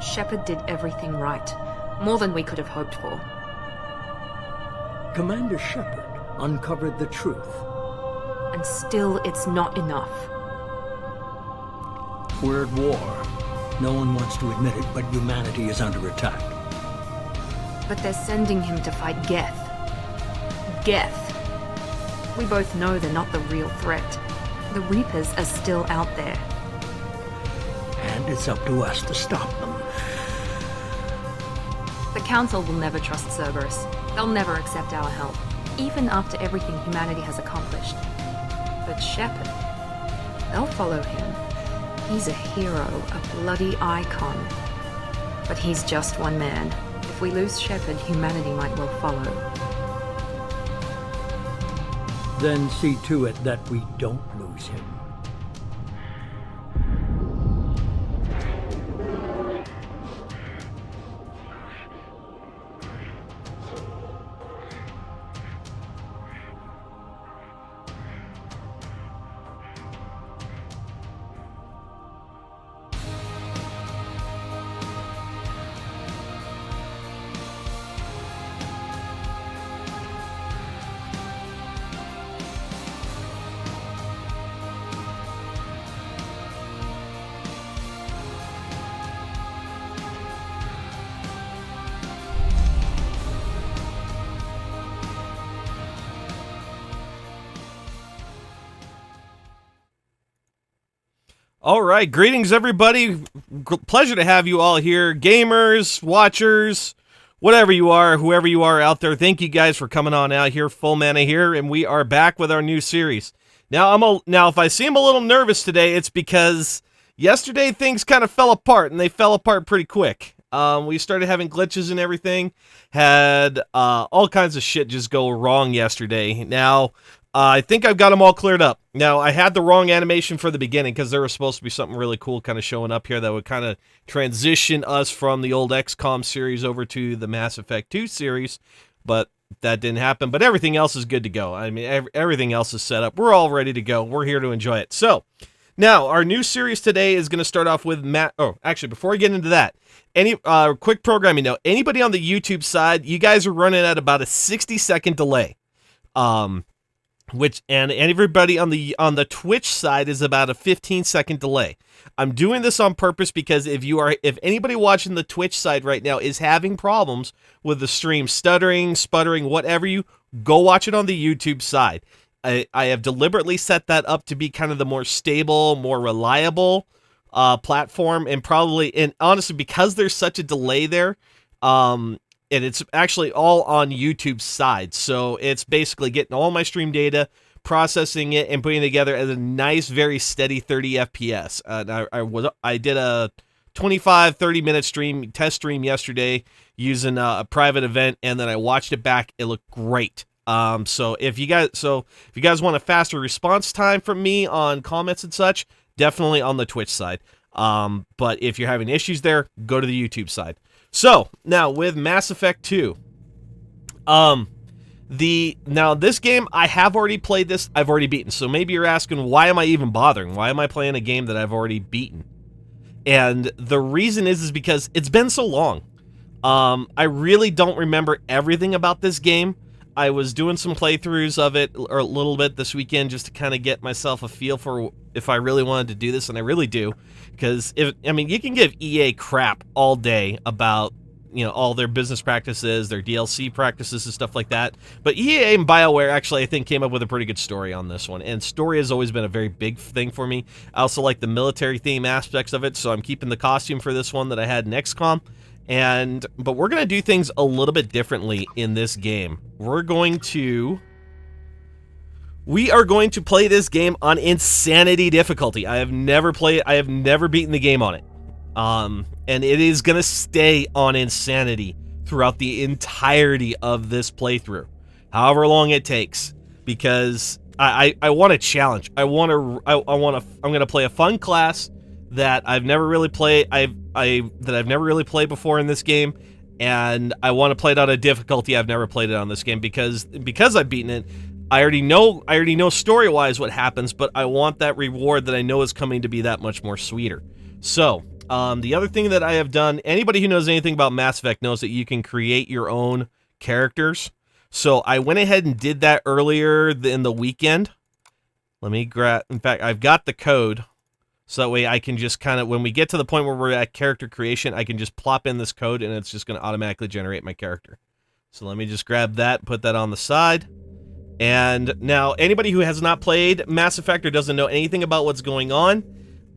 Shepard did everything right. More than we could have hoped for. Commander Shepard uncovered the truth. And still, it's not enough. We're at war. No one wants to admit it, but humanity is under attack. But they're sending him to fight Geth. Geth. We both know they're not the real threat. The Reapers are still out there. And it's up to us to stop them. The Council will never trust Cerberus. They'll never accept our help, even after everything humanity has accomplished. But Shepard, they'll follow him. He's a hero, a bloody icon. But he's just one man. If we lose Shepard, humanity might well follow. Then see to it that we don't lose him. All right, greetings everybody. Pleasure to have you all here, gamers, watchers, whatever you are, whoever you are out there. Thank you guys for coming on out here. Full Mana here, and we are back with our new series. Now, if I seem a little nervous today, it's because yesterday things kind of fell apart, and they fell apart pretty quick. We started having glitches and everything. Had all kinds of shit just go wrong yesterday. Now, I think I've got them all cleared up. Now, I had the wrong animation for the beginning because there was supposed to be something really cool kind of showing up here that would kind of transition us from the old XCOM series over to the Mass Effect 2 series, but that didn't happen. But everything else is good to go. I mean, everything else is set up. We're all ready to go. We're here to enjoy it. So, now, our new series today is going to start off with actually, before I get into that, quick programming note. Anybody on the YouTube side, you guys are running at about a 60-second delay. And everybody on the Twitch side is about a 15-second delay. I'm doing this on purpose because if anybody watching the Twitch side right now is having problems with the stream, stuttering, sputtering, whatever, go watch it on the YouTube side. I have deliberately set that up to be kind of the more stable, more reliable platform, and honestly, because there's such a delay there, and it's actually all on YouTube's side. So it's basically getting all my stream data, processing it, and putting it together as a nice, very steady 30 FPS. I did a 25-30 minute test stream yesterday using a private event, and then I watched it back. It looked great. So if you guys want a faster response time from me on comments and such, definitely on the Twitch side. But if you're having issues there, go to the YouTube side. So, now, with Mass Effect 2, this game, I have already played this, I've already beaten, so maybe you're asking, why am I even bothering? Why am I playing a game that I've already beaten? And the reason is because it's been so long. I really don't remember everything about this game. I was doing some playthroughs of it a little bit this weekend just to kind of get myself a feel for if I really wanted to do this, and I really do. Because, you can give EA crap all day about, all their business practices, their DLC practices and stuff like that. But EA and BioWare actually, I think, came up with a pretty good story on this one. And story has always been a very big thing for me. I also like the military theme aspects of it, so I'm keeping the costume for this one that I had in XCOM. But we're going to do things a little bit differently in this game. We are going to play this game on insanity difficulty. I have never beaten the game on it. And it is going to stay on insanity throughout the entirety of this playthrough. However long it takes. Because I want a challenge. I'm going to play a fun class that I've never really played. That I've never really played before in this game, and I want to play it on a difficulty I've never played it on this game because I've beaten it. I already know story-wise what happens, but I want that reward that I know is coming to be that much more sweeter. So, The other thing that I have done, anybody who knows anything about Mass Effect knows that you can create your own characters. So I went ahead and did that earlier in the weekend. Let me grab, in fact, I've got the code. So that way I can just kind of, when we get to the point where we're at character creation, I can just plop in this code and it's just going to automatically generate my character. So let me just grab that, put that on the side. And now anybody who has not played Mass Effect or doesn't know anything about what's going on,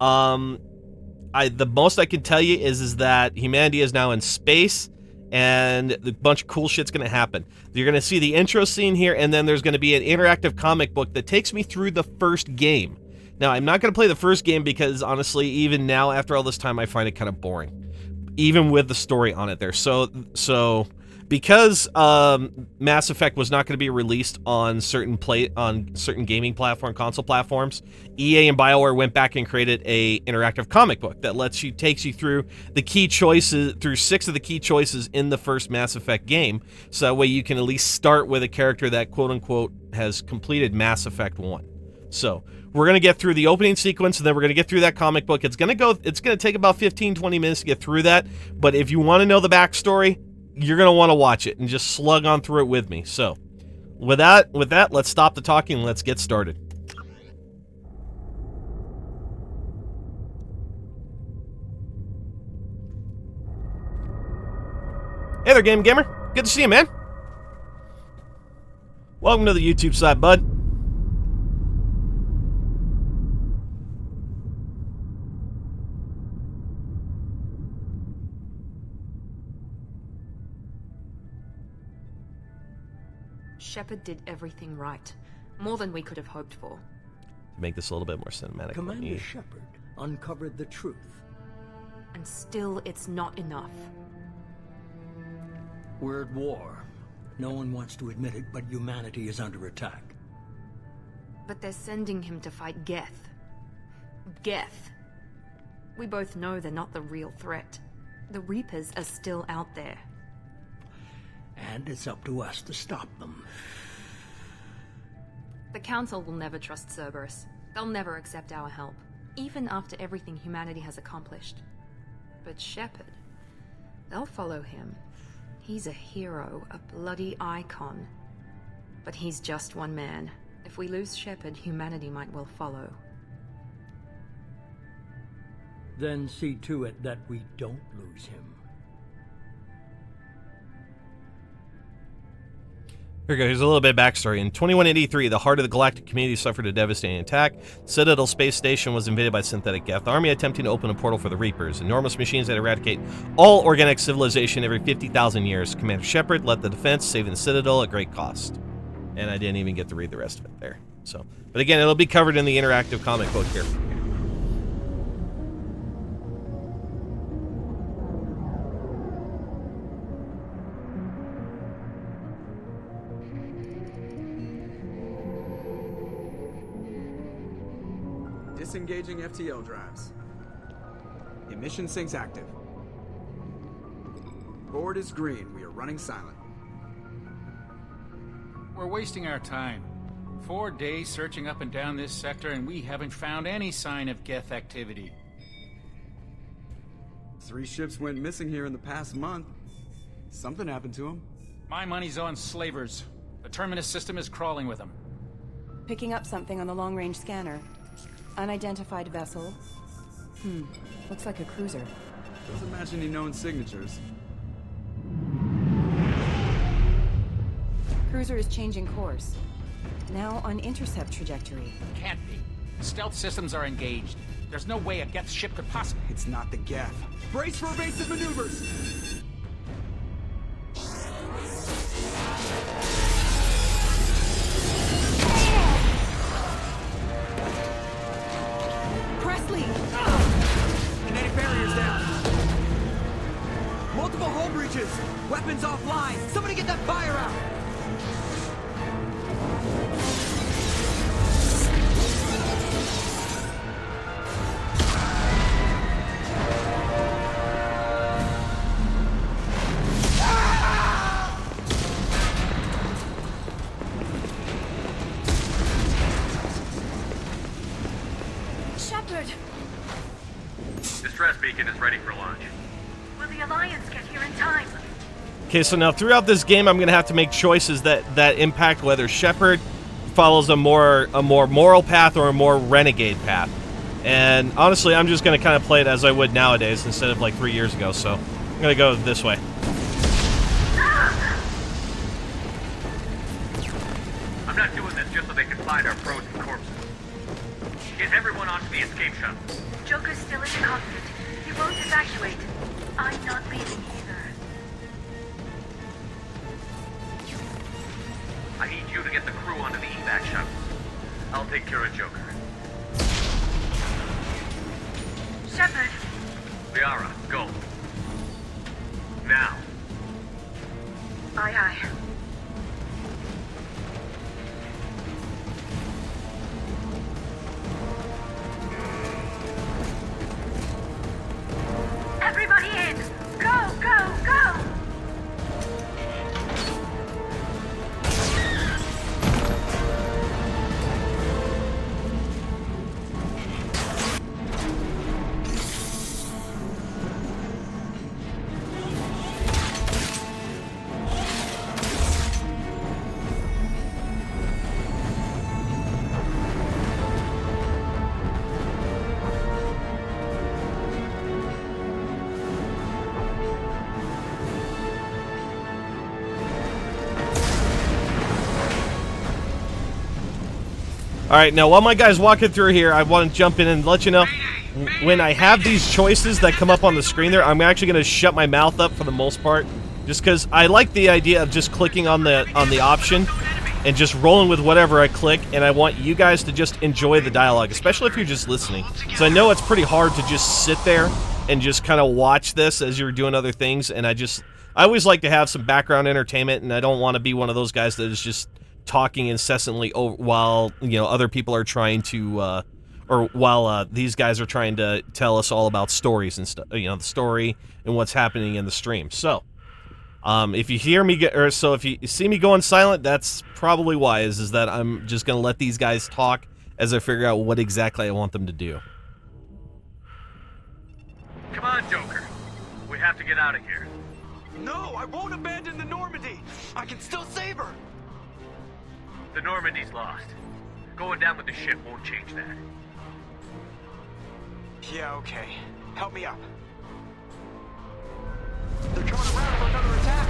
the most I can tell you is that humanity is now in space and a bunch of cool shit's going to happen. You're going to see the intro scene here, and then there's going to be an interactive comic book that takes me through the first game. Now, I'm not going to play the first game because, honestly, even now, after all this time, I find it kind of boring. Even with the story on it there. So because Mass Effect was not going to be released on certain gaming console platforms, EA and BioWare went back and created a interactive comic book that takes you through the key choices, through 6 of the key choices in the first Mass Effect game, so that way you can at least start with a character that quote-unquote has completed Mass Effect 1. So we're going to get through the opening sequence, and then we're going to get through that comic book. It's going to take about 15-20 minutes to get through that, but if you want to know the backstory, you're going to want to watch it and just slug on through it with me. So with that, let's stop the talking and let's get started. Hey there, Game Gamer. Good to see you, man. Welcome to the YouTube side, bud. Shepard did everything right. More than we could have hoped for. To make this a little bit more cinematic. Commander Shepard uncovered the truth. And still, it's not enough. We're at war. No one wants to admit it, but humanity is under attack. But they're sending him to fight Geth. Geth. We both know they're not the real threat. The Reapers are still out there. And it's up to us to stop them. The Council will never trust Cerberus. They'll never accept our help, even after everything humanity has accomplished. But Shepard, they'll follow him. He's a hero, a bloody icon. But he's just one man. If we lose Shepard, humanity might well follow. Then see to it that we don't lose him. Here we go. Here's a little bit of backstory. In 2183, the heart of the galactic community suffered a devastating attack. Citadel space station was invaded by synthetic Geth. The army attempting to open a portal for the Reapers. Enormous machines that eradicate all organic civilization every 50,000 years. Commander Shepard led the defense, saving the Citadel at great cost. And I didn't even get to read the rest of it there. So, but again, it'll be covered in the interactive comic book here. Disengaging FTL drives. Emission sinks active. Board is green. We are running silent. We're wasting our time. 4 days searching up and down this sector, and we haven't found any sign of Geth activity. 3 ships went missing here in the past month. Something happened to them. My money's on slavers. The Terminus system is crawling with them. Picking up something on the long-range scanner. Unidentified vessel. Looks like a cruiser. Doesn't match any known signatures. Cruiser is changing course. Now on intercept trajectory. Can't be. Stealth systems are engaged. There's no way a Geth ship could possibly... It's not the Geth. Brace for evasive maneuvers! Presley! Kinetic barriers down. Multiple hull breaches. Weapons offline. Somebody get that fire out. distress beacon is ready for launch. Will the Alliance get here in time? Okay, so now throughout this game, I'm going to have to make choices that impact whether Shepard follows a more moral path or a more renegade path. And honestly, I'm just going to kind of play it as I would nowadays instead of like 3 years ago. So I'm going to go this way. I'm not doing this just so they can find our frozen corpses. Get everyone onto the escape shuttle. Joker's still in the cockpit. He won't evacuate. I'm not leaving either. I need you to get the crew onto the evac shuttles. I'll take care of Joker. Shepard. Liara, go. Now. Aye, aye. Everybody in! Go, go, go! Alright, now while my guy's walking through here, I want to jump in and let you know, when I have these choices that come up on the screen there, I'm actually going to shut my mouth up for the most part, just because I like the idea of just clicking on the option and just rolling with whatever I click, and I want you guys to just enjoy the dialogue, especially if you're just listening. So I know it's pretty hard to just sit there and just kind of watch this as you're doing other things, and I always like to have some background entertainment, and I don't want to be one of those guys that is just talking incessantly while other people are trying to or while these guys are trying to tell us all about stories and stuff, the story and what's happening in the stream. So if you hear me if you see me going silent, that's probably why, is that I'm just gonna let these guys talk as I figure out what exactly I want them to do. Come on, Joker. We have to get out of here. No, I won't abandon the Normandy. I can still save her. The Normandy's lost. Going down with the ship won't change that. Yeah, okay. Help me up. They're coming around for another attack.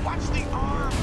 Watch the arm.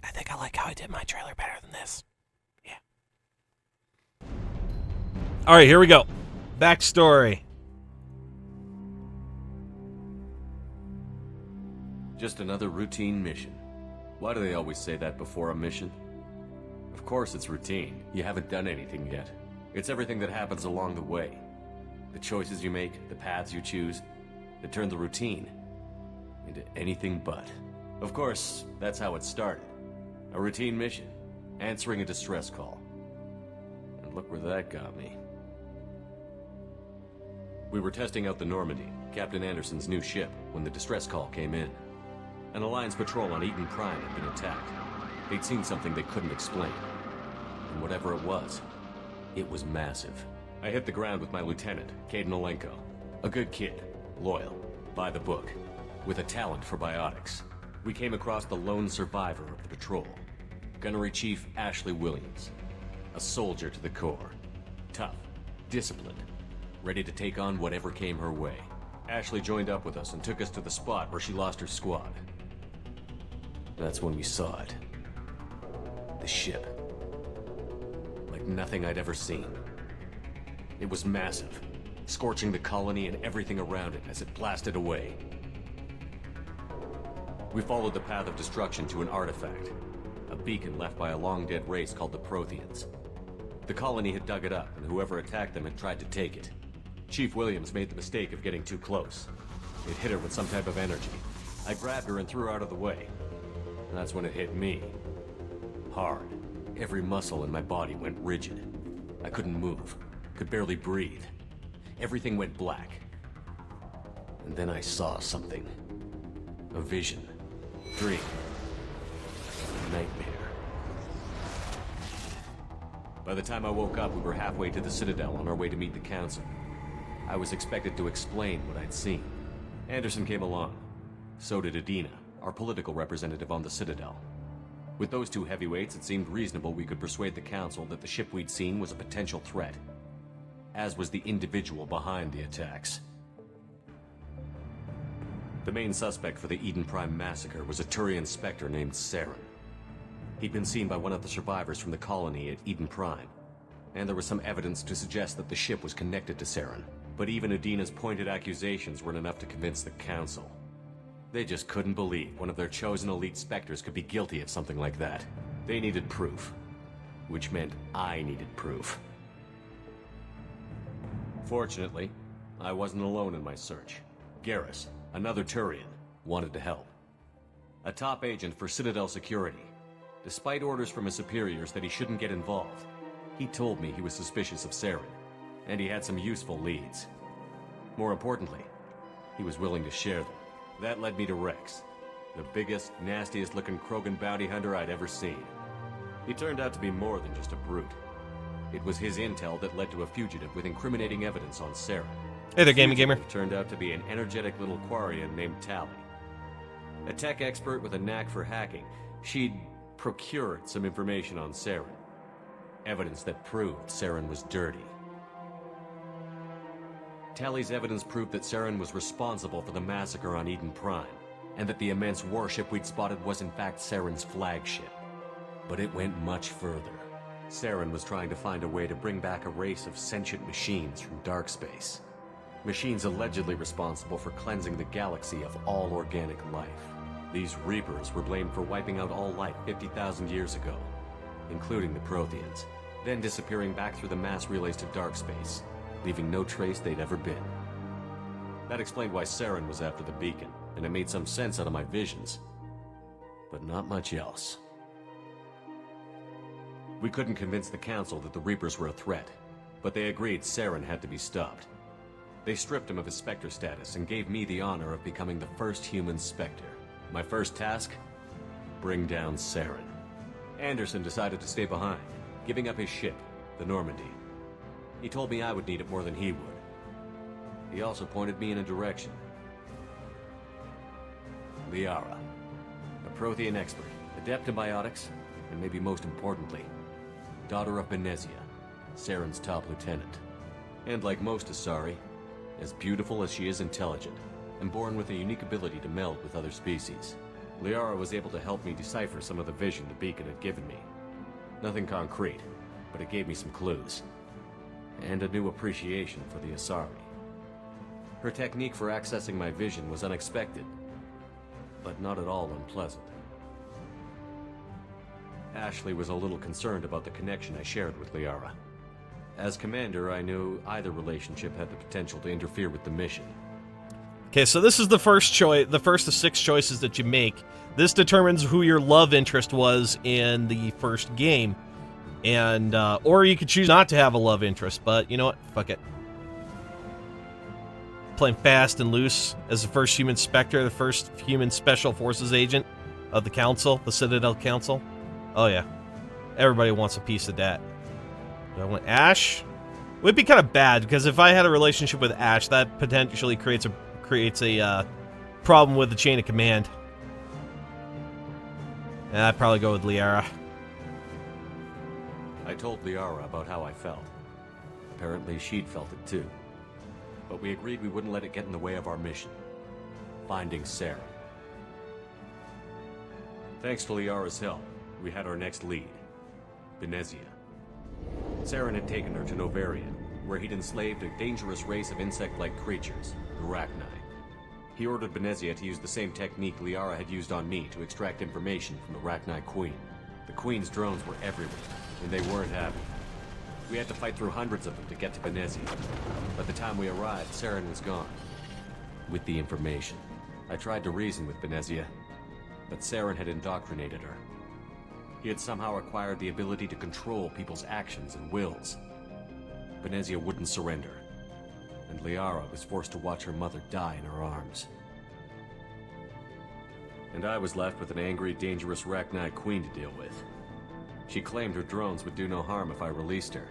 I think I like how I did my trailer better than this. Yeah. Alright, here we go. Backstory. Just another routine mission. Why do they always say that before a mission? Of course it's routine. You haven't done anything yet. It's everything that happens along the way. The choices you make, the paths you choose, that turn the routine into anything but. Of course, that's how it started. A routine mission, answering a distress call. And look where that got me. We were testing out the Normandy, Captain Anderson's new ship, when the distress call came in. An Alliance patrol on Eden Prime had been attacked. They'd seen something they couldn't explain. And whatever it was massive. I hit the ground with my lieutenant, Caden Olenko. A good kid, loyal, by the book, with a talent for biotics. We came across the lone survivor of the patrol, Gunnery Chief Ashley Williams. A soldier to the core. Tough, disciplined, ready to take on whatever came her way. Ashley joined up with us and took us to the spot where she lost her squad. That's when we saw it. The ship. Like nothing I'd ever seen. It was massive, scorching the colony and everything around it as it blasted away. We followed the path of destruction to an artifact, a beacon left by a long-dead race called the Protheans. The colony had dug it up, and whoever attacked them had tried to take it. Chief Williams made the mistake of getting too close. It hit her with some type of energy. I grabbed her and threw her out of the way. And that's when it hit me. Hard. Every muscle in my body went rigid. I couldn't move. Could barely breathe. Everything went black. And then I saw something. A vision. Dream. Nightmare. By the time I woke up, we were halfway to the Citadel on our way to meet the Council. I was expected to explain what I'd seen. Anderson came along. So did Adina, our political representative on the Citadel. With those two heavyweights, it seemed reasonable we could persuade the Council that the ship we'd seen was a potential threat. As was the individual behind the attacks. The main suspect for the Eden Prime massacre was a Turian Spectre named Saren. He'd been seen by one of the survivors from the colony at Eden Prime, and there was some evidence to suggest that the ship was connected to Saren. But even Adina's pointed accusations weren't enough to convince the Council. They just couldn't believe one of their chosen elite Spectres could be guilty of something like that. They needed proof. Which meant I needed proof. Fortunately, I wasn't alone in my search. Garrus, another Turian, wanted to help. A top agent for Citadel security. Despite orders from his superiors that he shouldn't get involved, he told me he was suspicious of Saren, and he had some useful leads. More importantly, he was willing to share them. That led me to Rex, the biggest, nastiest-looking Krogan bounty hunter I'd ever seen. He turned out to be more than just a brute. It was his intel that led to a fugitive with incriminating evidence on Saren. Hey there, Gaming Gamer. Turned out to be an energetic little Quarian named Tally. A tech expert with a knack for hacking, she'd procured some information on Saren. Evidence that proved Saren was dirty. Tally's evidence proved that Saren was responsible for the massacre on Eden Prime, and that the immense warship we'd spotted was in fact Saren's flagship. But it went much further. Saren was trying to find a way to bring back a race of sentient machines from dark space. Machines allegedly responsible for cleansing the galaxy of all organic life. These Reapers were blamed for wiping out all life 50,000 years ago, including the Protheans, then disappearing back through the mass relays to dark space, leaving no trace they'd ever been. That explained why Saren was after the beacon, and it made some sense out of my visions. But not much else. We couldn't convince the Council that the Reapers were a threat, but they agreed Saren had to be stopped. They stripped him of his Spectre status and gave me the honor of becoming the first human Spectre. My first task? Bring down Saren. Anderson decided to stay behind, giving up his ship, the Normandy. He told me I would need it more than he would. He also pointed me in a direction. Liara, a Prothean expert, adept in biotics, and maybe most importantly, daughter of Benezia, Saren's top lieutenant. And like most Asari, as beautiful as she is intelligent, and born with a unique ability to meld with other species. Liara was able to help me decipher some of the vision the beacon had given me. Nothing concrete, but it gave me some clues. And a new appreciation for the Asari. Her technique for accessing my vision was unexpected, but not at all unpleasant. Ashley was a little concerned about the connection I shared with Liara. As commander, I knew either relationship had the potential to interfere with the mission. Okay, so this is the first choice, the first of 6 choices that you make. This determines who your love interest was in the first game. And, or you could choose not to have a love interest, but you know what? Fuck it. Playing fast and loose as the first human Spectre, the first human Special Forces agent of the Council, the Citadel Council. Oh yeah. Everybody wants a piece of that. Do I want Ash? It would be kind of bad, because if I had a relationship with Ash, that potentially creates a problem with the chain of command. And I'd probably go with Liara. I told Liara about how I felt. Apparently she'd felt it too. But we agreed we wouldn't let it get in the way of our mission. Finding Saren. Thanks to Liara's help, we had our next lead. Benezia. Saren had taken her to Novarian, where he'd enslaved a dangerous race of insect-like creatures, the Rachni. He ordered Benezia to use the same technique Liara had used on me to extract information from the Rachni Queen. The Queen's drones were everywhere, and they weren't happy. We had to fight through hundreds of them to get to Benezia. By the time we arrived, Saren was gone. With the information. I tried to reason with Benezia, but Saren had indoctrinated her. He had somehow acquired the ability to control people's actions and wills. Benezia wouldn't surrender, and Liara was forced to watch her mother die in her arms. And I was left with an angry, dangerous Rachni Queen to deal with. She claimed her drones would do no harm if I released her.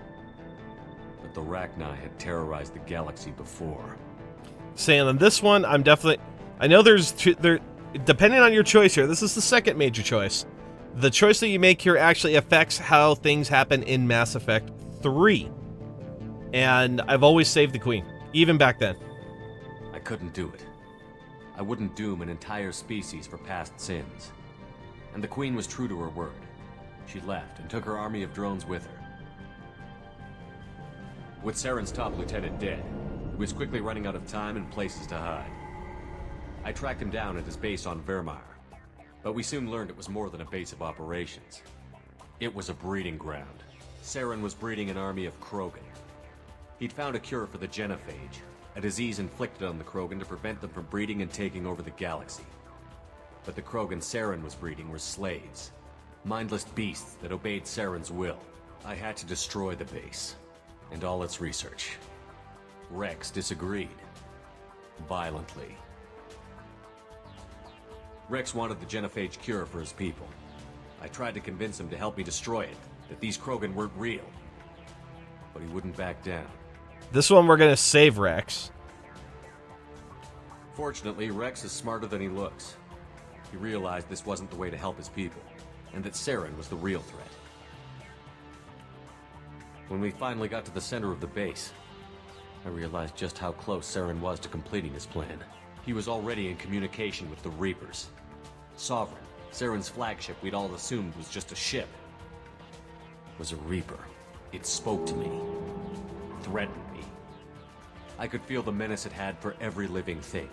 But the Rachni had terrorized the galaxy before. Saying on this one, I'm definitely... I know depending on your choice here, this is the second major choice. The choice that you make here actually affects how things happen in Mass Effect 3. And I've always saved the Queen, even back then. I couldn't do it. I wouldn't doom an entire species for past sins. And the Queen was true to her word. She left and took her army of drones with her. With Saren's top lieutenant dead, he was quickly running out of time and places to hide. I tracked him down at his base on Vermeer, but we soon learned it was more than a base of operations. It was a breeding ground. Saren was breeding an army of Krogan. He'd found a cure for the genophage, a disease inflicted on the Krogan to prevent them from breeding and taking over the galaxy. But the Krogan Saren was breeding were slaves. Mindless beasts that obeyed Saren's will. I had to destroy the base, and all its research. Rex disagreed. Violently. Rex wanted the genophage cure for his people. I tried to convince him to help me destroy it, that these Krogan weren't real. But he wouldn't back down. This one we're gonna save Rex. Fortunately, Rex is smarter than he looks. He realized this wasn't the way to help his people, and that Saren was the real threat. When we finally got to the center of the base, I realized just how close Saren was to completing his plan. He was already in communication with the Reapers. Sovereign, Saren's flagship we'd all assumed was just a ship, was a Reaper. It spoke to me, threatened me. I could feel the menace it had for every living thing.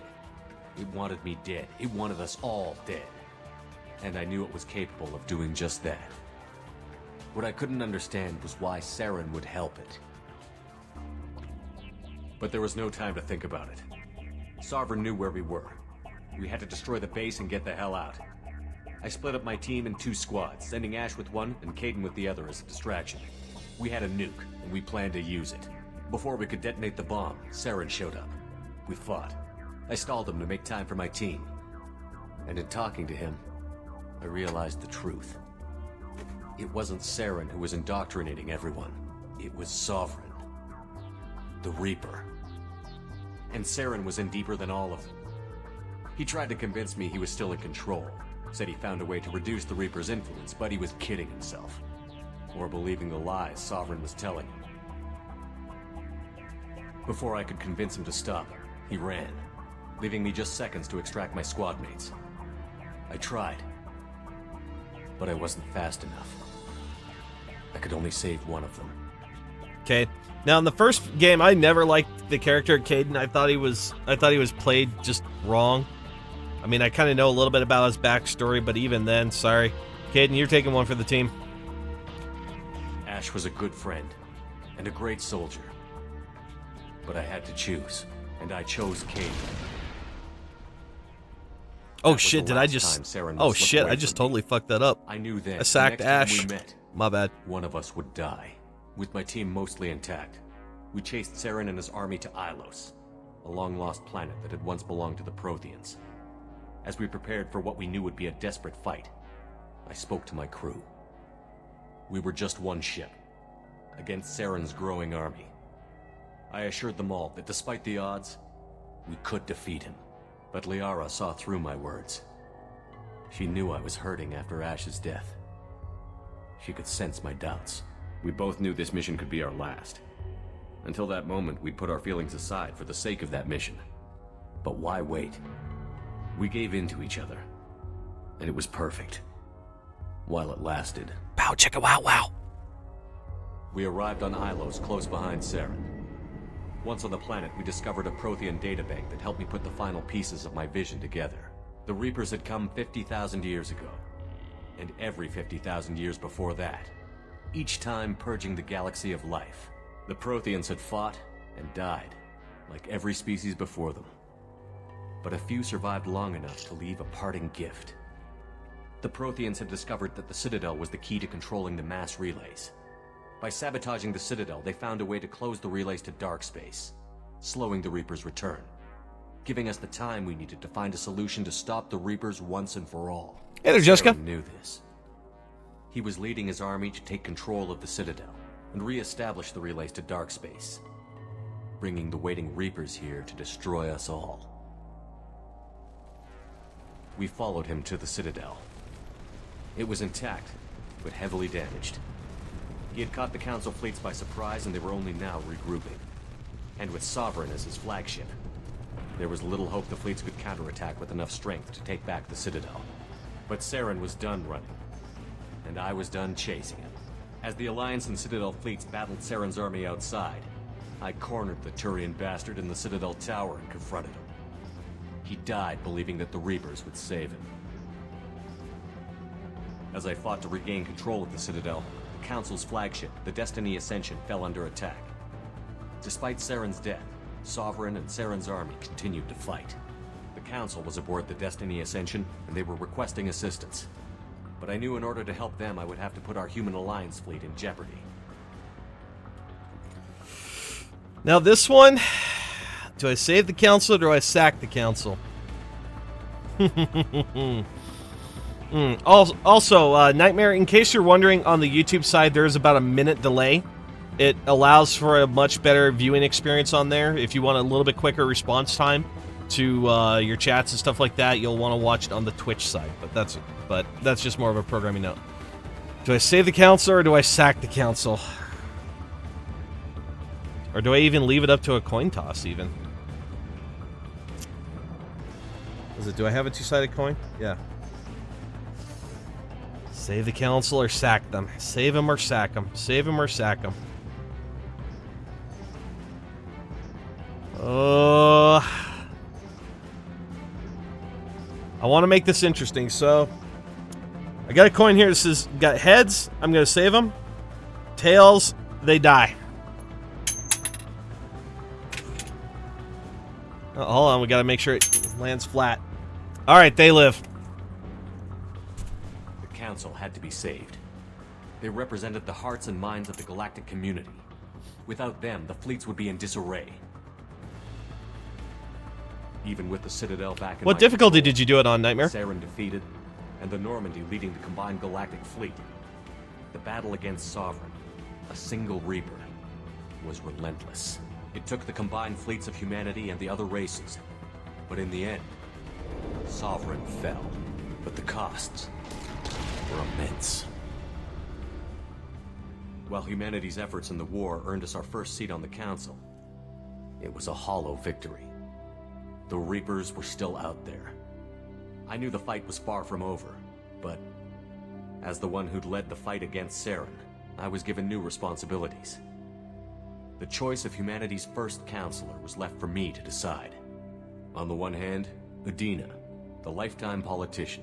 It wanted me dead. It wanted us all dead. And I knew it was capable of doing just that. What I couldn't understand was why Saren would help it. But there was no time to think about it. Sovereign knew where we were. We had to destroy the base and get the hell out. I split up my team in 2 squads, sending Ash with one and Kaidan with the other as a distraction. We had a nuke, and we planned to use it. Before we could detonate the bomb, Saren showed up. We fought. I stalled him to make time for my team. And in talking to him, I realized the truth. It wasn't Saren who was indoctrinating everyone. It was Sovereign. The Reaper. And Saren was in deeper than all of them. He tried to convince me he was still in control. Said he found a way to reduce the Reaper's influence, but he was kidding himself. Or believing the lies Sovereign was telling him. Before I could convince him to stop, he ran, leaving me just seconds to extract my squad mates. I tried, but I wasn't fast enough. I could only save one of them. Okay. Now in the first game, I never liked the character Kaidan. I thought he was played just wrong. I mean, I kind of know a little bit about his backstory, but even then, sorry. Kaidan, you're taking one for the team. Ash was a good friend, and a great soldier. But I had to choose, and I chose Kaidan. Oh That was shit, the did I last just... time Saren Oh would slip shit, away I just from me. totally fucked that up. I knew then, I sacked the next time Ash. we met, My bad. one of us would die. With my team mostly intact, we chased Saren and his army to Ilos, a long-lost planet that had once belonged to the Protheans. As we prepared for what we knew would be a desperate fight, I spoke to my crew. We were just one ship, against Saren's growing army. I assured them all that despite the odds, we could defeat him. But Liara saw through my words. She knew I was hurting after Ash's death. She could sense my doubts. We both knew this mission could be our last. Until that moment, we'd put our feelings aside for the sake of that mission. But why wait? We gave in to each other, and it was perfect. While it lasted. Pow, chicka, wow, wow. We arrived on Ilos, close behind Saren. Once on the planet, we discovered a Prothean databank that helped me put the final pieces of my vision together. The Reapers had come 50,000 years ago, and every 50,000 years before that, each time purging the galaxy of life. The Protheans had fought and died, like every species before them. But a few survived long enough to leave a parting gift. The Protheans had discovered that the Citadel was the key to controlling the mass relays. By sabotaging the Citadel, they found a way to close the relays to dark space, slowing the Reapers' return, giving us the time we needed to find a solution to stop the Reapers once and for all. Hey there, Jessica. Saren knew this. He was leading his army to take control of the Citadel and re-establish the relays to dark space, bringing the waiting Reapers here to destroy us all. We followed him to the Citadel. It was intact, but heavily damaged. He had caught the Council fleets by surprise, and they were only now regrouping. And with Sovereign as his flagship, there was little hope the fleets could counterattack with enough strength to take back the Citadel. But Saren was done running, and I was done chasing him. As the Alliance and Citadel fleets battled Saren's army outside, I cornered the Turian bastard in the Citadel tower and confronted him. He died believing that the Reapers would save him. As I fought to regain control of the Citadel, the Council's flagship, the Destiny Ascension, fell under attack. Despite Saren's death, Sovereign and Saren's army continued to fight. The Council was aboard the Destiny Ascension, and they were requesting assistance. But I knew in order to help them, I would have to put our human alliance fleet in jeopardy. Now this one, do I save the Council or do I sack the Council? Also, Nightmare, in case you're wondering, on the YouTube side, there is about a minute delay. It allows for a much better viewing experience on there. If you want a little bit quicker response time to your chats and stuff like that, you'll want to watch it on the Twitch side. But that's just more of a programming note. Do I save the Council or do I sack the Council? Or do I even leave it up to a coin toss, even? Do I have a two-sided coin? Yeah. Save the Council or sack them. Save them or sack them. Save them or sack them. I want to make this interesting, so I got a coin here that says, got heads, I'm going to save them. Tails, they die. Oh, hold on, we got to make sure it lands flat. Alright, they live. The Council had to be saved. They represented the hearts and minds of the galactic community. Without them, the fleets would be in disarray. Even with the Citadel back in What difficulty did you do it on, Nightmare? Saren defeated, and the Normandy leading the combined galactic fleet. The battle against Sovereign, a single Reaper, was relentless. It took the combined fleets of humanity and the other races, but in the end, Sovereign fell. But the costs were immense. While humanity's efforts in the war earned us our first seat on the Council, it was a hollow victory. The Reapers were still out there. I knew the fight was far from over, but as the one who'd led the fight against Saren, I was given new responsibilities. The choice of humanity's first counselor was left for me to decide. On the one hand, Udina, the lifetime politician.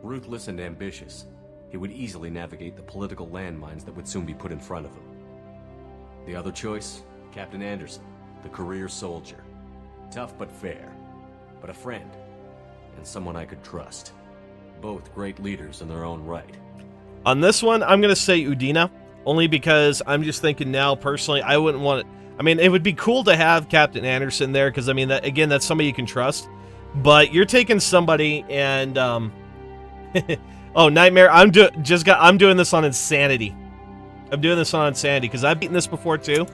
Ruthless and ambitious, he would easily navigate the political landmines that would soon be put in front of him. The other choice, Captain Anderson, the career soldier. Tough but fair, but a friend, and someone I could trust. Both great leaders in their own right. On this one, I'm going to say Udina, only because I'm just thinking now, personally, I wouldn't want it. I mean, it would be cool to have Captain Anderson there, because, I mean, that, again, that's somebody you can trust. But you're taking somebody and, oh, Nightmare, I'm doing this on Insanity. I'm doing this on Insanity, because I've beaten this before, too.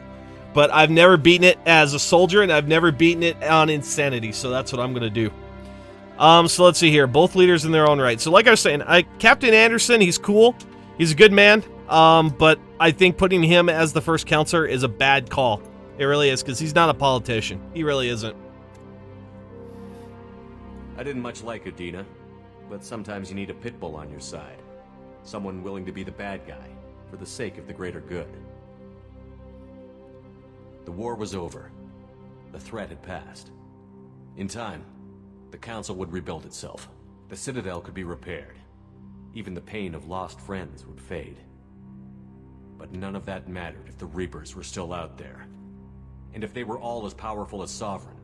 But I've never beaten it as a soldier, and I've never beaten it on Insanity, so that's what I'm going to do. So let's see here. Both leaders in their own right. So like I was saying, Captain Anderson, he's cool. He's a good man. But I think putting him as the first counselor is a bad call. It really is, because he's not a politician. He really isn't. I didn't much like Udina, but sometimes you need a pit bull on your side. Someone willing to be the bad guy, for the sake of the greater good. The war was over. The threat had passed. In time, the Council would rebuild itself. The Citadel could be repaired. Even the pain of lost friends would fade. But none of that mattered if the Reapers were still out there. And if they were all as powerful as Sovereign,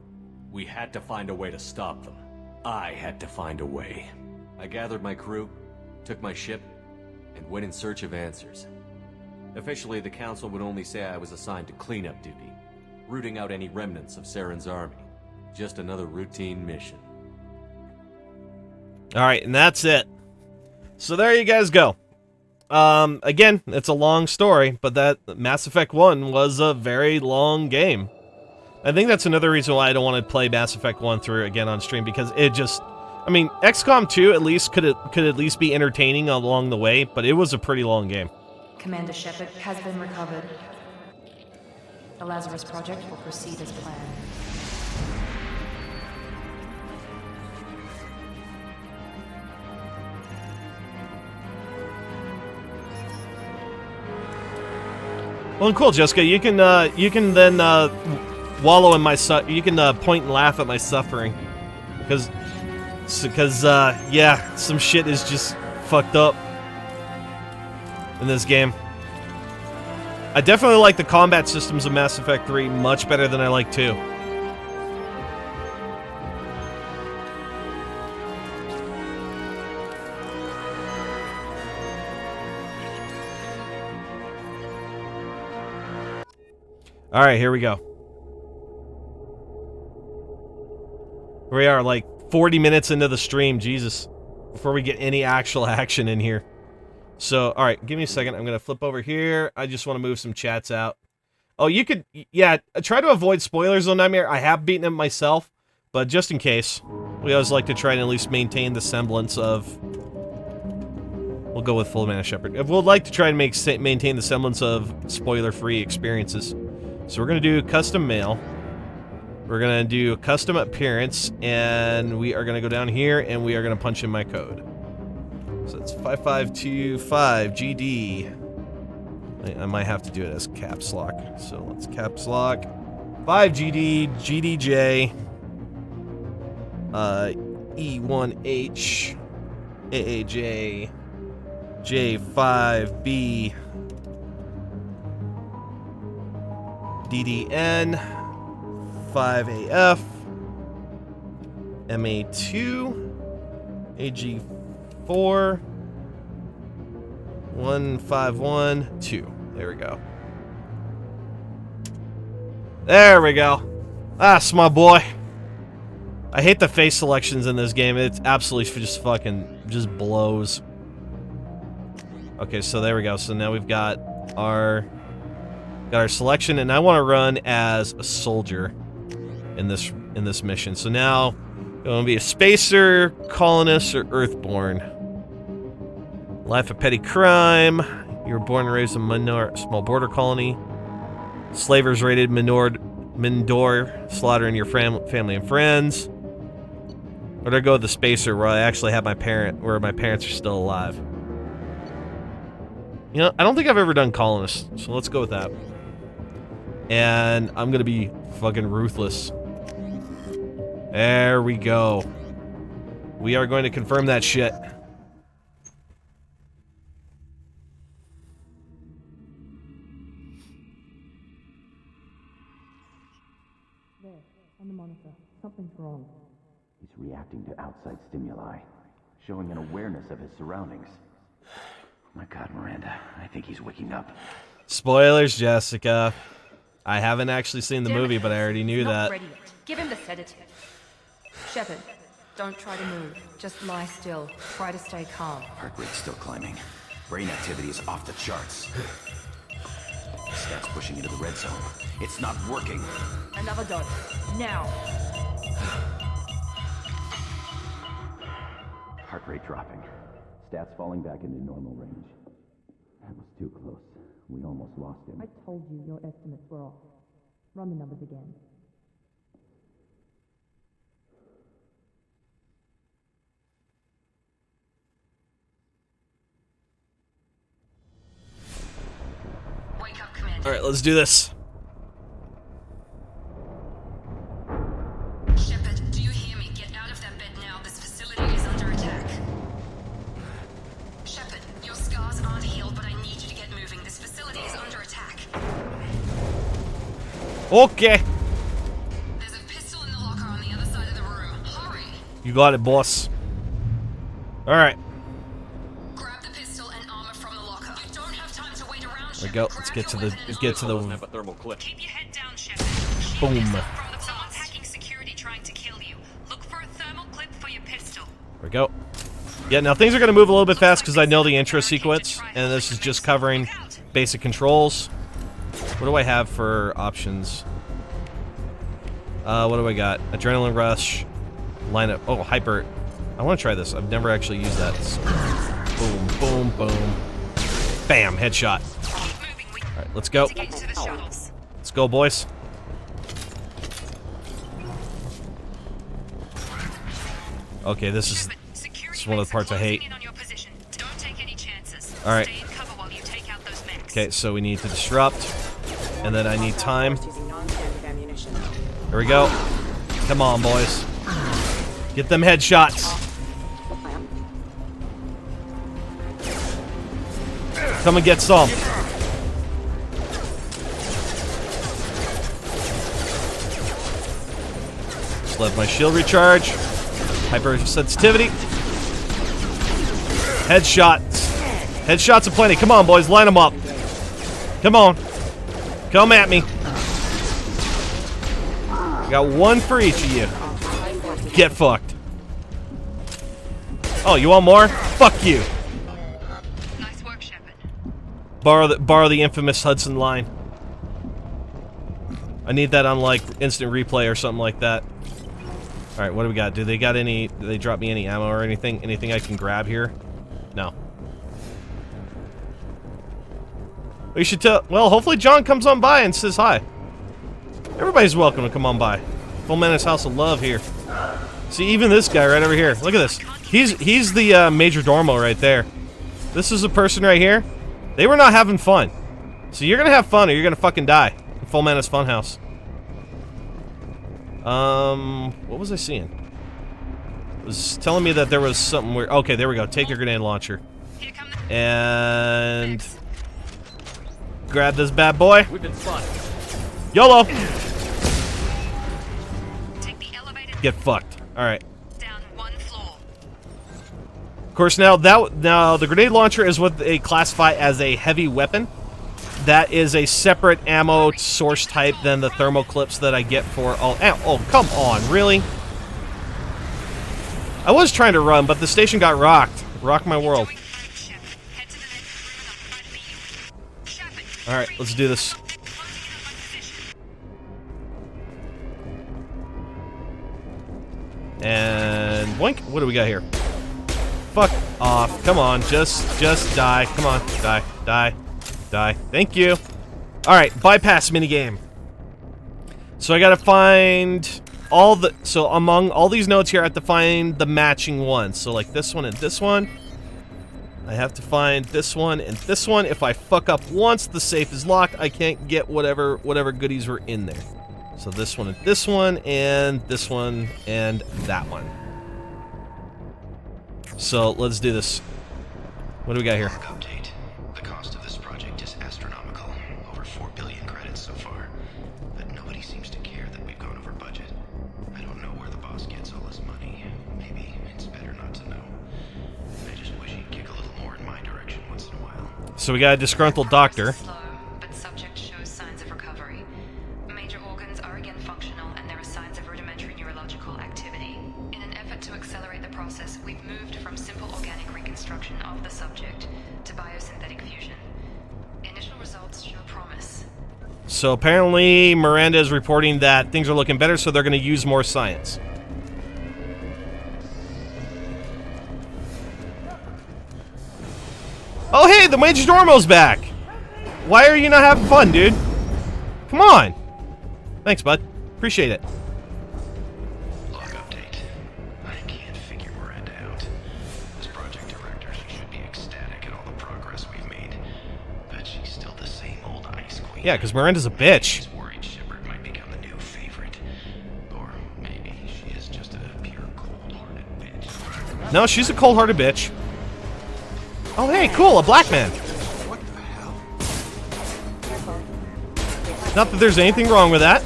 we had to find a way to stop them. I had to find a way. I gathered my crew, took my ship, and went in search of answers. Officially, the Council would only say I was assigned to cleanup duty, rooting out any remnants of Saren's army. Just another routine mission. Alright, and that's it. So there you guys go. Again, it's a long story, but that Mass Effect 1 was a very long game. I think that's another reason why I don't want to play Mass Effect 1 through again on stream, because it just... I mean, XCOM 2 at least could at least be entertaining along the way, but it was a pretty long game. Commander Shepard has been recovered. The Lazarus Project will proceed as planned. Well, cool, Jessica. You can then wallow in my you can point and laugh at my suffering, because yeah, some shit is just fucked up in this game. I definitely like the combat systems of Mass Effect 3 much better than I like 2. Alright, here we go. We are like 40 minutes into the stream, Jesus. Before we get any actual action in here. So, alright, give me a second. I'm going to flip over here. I just want to move some chats out. Oh, you could, yeah, try to avoid spoilers on Nightmare. I have beaten it myself, but just in case, we always like to try and at least maintain the semblance of... We'll go with Full Mana Shepard. We'll like to try and maintain the semblance of spoiler-free experiences. So we're going to do custom mail. We're going to do custom appearance, and we are going to go down here, and we are going to punch in my code. So it's 5525 GD. I might have to do it as caps lock. So let's caps lock 5GD GDJ E1H AAJ J5B DDN 5AF MA2 AG4 1512. There we go. There we go. That's my boy. I hate the face selections in this game. It's absolutely just fucking just blows. Okay, so there we go. So now we've got our selection, and I want to run as a soldier in this mission. So now I'm going to be a spacer, colonist, or earthborn. Life of petty crime. You were born and raised in a small border colony. Slavers raided Mindor, slaughtering your family and friends. Or do I go with the spacer, where I actually have my parents are still alive? You know, I don't think I've ever done colonist, so let's go with that. And I'm gonna be fucking ruthless. There we go. We are going to confirm that shit. There, on the monitor. Something's wrong. He's reacting to outside stimuli, showing an awareness of his surroundings. Oh my God, Miranda, I think he's waking up. Spoilers, Jessica. I haven't actually seen the movie, but I already knew that. Ready yet. Give him the sedative. Shepard, don't try to move. Just lie still. Try to stay calm. Heart rate's still climbing. Brain activity is off the charts. Stats pushing into the red zone. It's not working. Another dose. Now. Heart rate dropping. Stats falling back into normal range. That was too close. We almost lost him. I told you your estimates were off. Run the numbers again. Wake up, Commander. All right, let's do this. Shepard, do you hear me? Get out of that bed now. This facility is under attack. Shepard, your scars aren't healed, but I need you to get moving. This facility is under attack. Okay. There's a pistol in the locker on the other side of the room. Hurry! You got it, boss. All right. Grab the pistol and armor from the locker. You don't have time to wait around. There we go. Let's get to the Doesn't have a thermal clip. Keep your head down, Shepard. boom. Someone's hacking security trying to kill you. Look for a thermal clip for your pistol. There we go. Yeah, now things are going to move a little bit fast because I know the intro sequence, and this is just covering basic controls. What do I have for options? What do I got? Adrenaline rush, lineup. Oh, hyper. I want to try this. I've never actually used that. So, boom, boom, boom. Bam, headshot. All right, let's go. Let's go, boys. Okay, this is one of the parts I hate. All right. Okay, so we need to disrupt, and then I need time. Here we go. Come on, boys. Get them headshots. Come and get some. Just let my shield recharge. Hypersensitivity. Headshots. Headshots aplenty. Come on, boys. Line them up. Come on. Come at me. Got one for each of you. Get fucked. Oh, you want more? Fuck you. Nice work, Shepard. Borrow the infamous Hudson line. I need that on like instant replay or something like that. All right, what do we got? Do they drop me any ammo or anything? Anything I can grab here? No. We should tell. Well, hopefully John comes on by and says hi. Everybody's welcome to come on by. Full Menace House of Love here. See, even this guy right over here. Look at this. He's the Major Dormo right there. This is a person right here. They were not having fun. So you're gonna have fun or you're gonna fucking die. Full Menace Funhouse. What was I seeing? It was telling me that there was something weird. Okay, there we go. Take your grenade launcher. And grab this bad boy. We've been spotted. YOLO! Get fucked. Alright. Down one floor. Of course, now the grenade launcher is what they classify as a heavy weapon. That is a separate ammo source type than the thermal clips that I get for all ammo. Oh, come on, really? I was trying to run, but the station got rocked. Rocked my world. Alright, let's do this. And boink. What do we got here? Fuck off. Come on. Just die. Come on. Die. Die. Die. Thank you. Alright, bypass minigame. So I gotta find all the... So among all these notes here, I have to find the matching ones. So like this one and this one. I have to find this one and this one. If I fuck up once, the safe is locked. I can't get whatever goodies were in there. So this one and this one and this one and that one. So let's do this. What do we got here? Update. The cost of this project is astronomical. Over 4 billion credits so far. But nobody seems to care that we've gone over budget. I don't know where the boss gets all this money. me. Maybe it's better not to know. I just wish he'd kick a little more in my direction once in a while. So we got a disgruntled doctor. Slow, but subject shows signs of recovery. Major organs are again functional, and there are signs of rudimentary neurological activity. In an effort to accelerate the process, we've moved from simple organic reconstruction of the subject to biosynthetic fusion. Initial results show promise. So apparently Miranda is reporting that things are looking better, so they're going to use more science. Oh hey, the Major Dormo's back! Why are you not having fun, dude? Come on! Thanks, bud. Appreciate it. Log update. I can't figure Miranda out. As project director, she should be ecstatic at all the progress we've made. But she's still the same old ice queen. Yeah, because Miranda's a bitch. She's worried Shepard might become the new favorite. Or maybe she is just a pure cold-hearted bitch. No, she's a cold-hearted bitch. Oh hey, cool, a black man. What the hell? Not that there's anything wrong with that.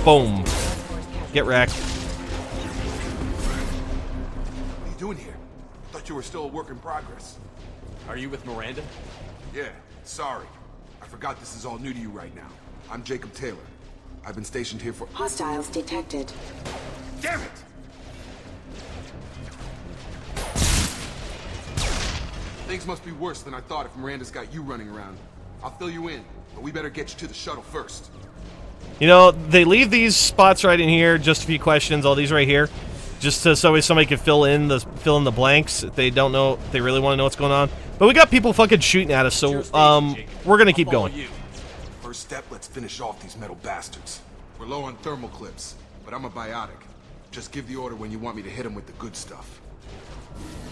Boom. Get wrecked. What are you doing here? Thought you were still a work in progress. Are you with Miranda? Yeah, sorry. I forgot this is all new to you right now. I'm Jacob Taylor. I've been stationed here for— Hostiles detected. Damn it! Things must be worse than I thought if Miranda's got you running around. I'll fill you in, but we better get you to the shuttle first. You know, they leave these spots right in here, just a few questions, all these right here, just so somebody can fill in the blanks if they don't know, if they really want to know what's going on. But we got people fucking shooting at us, so we're gonna keep going. First step, let's finish off these metal bastards. We're low on thermal clips, but I'm a biotic. Just give the order when you want me to hit them with the good stuff.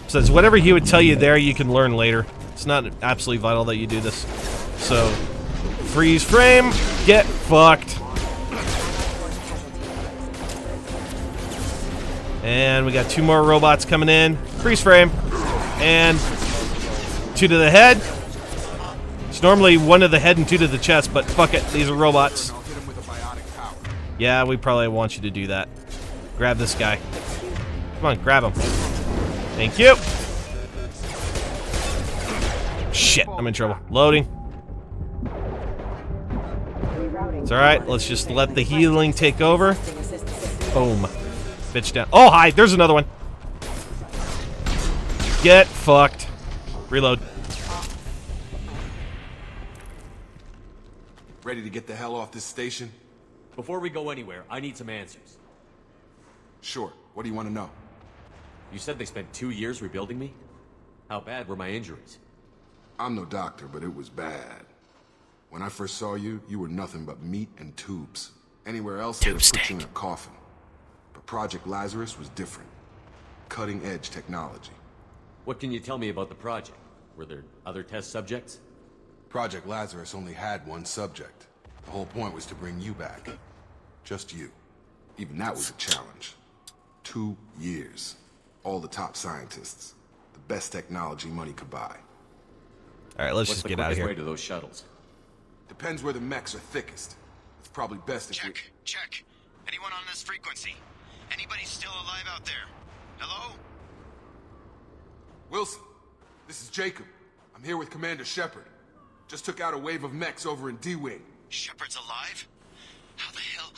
Says whatever he would tell you there, you can learn later. It's not absolutely vital that you do this. So, freeze frame, get fucked. And we got 2 more robots coming in. Freeze frame. And 2 to the head. It's normally 1 to the head and 2 to the chest, but fuck it, these are robots. Yeah, we probably want you to do that. Grab this guy. Come on, grab him. Thank you. Shit, I'm in trouble. Loading. It's alright, let's just let the healing take over. Boom. Bitch down. Oh, hi, there's another one. Get fucked. Reload. Ready to get the hell off this station? Before we go anywhere, I need some answers. Sure. What do you want to know? You said they spent 2 years rebuilding me? How bad were my injuries? I'm no doctor, but it was bad. When I first saw you, you were nothing but meat and tubes. Anywhere else, they'd have put you in a coffin. But Project Lazarus was different. Cutting-edge technology. What can you tell me about the project? Were there other test subjects? Project Lazarus only had one subject. The whole point was to bring you back. Just you. Even that was a challenge. 2 years. All the top scientists. The best technology money could buy. Alright, let's just get out of here. What's the quickest way to those shuttles? Depends where the mechs are thickest. It's probably best if we— Check. Anyone on this frequency? Anybody still alive out there? Hello? Wilson, this is Jacob. I'm here with Commander Shepard. Just took out a wave of mechs over in D-Wing. Shepard's alive? How the hell?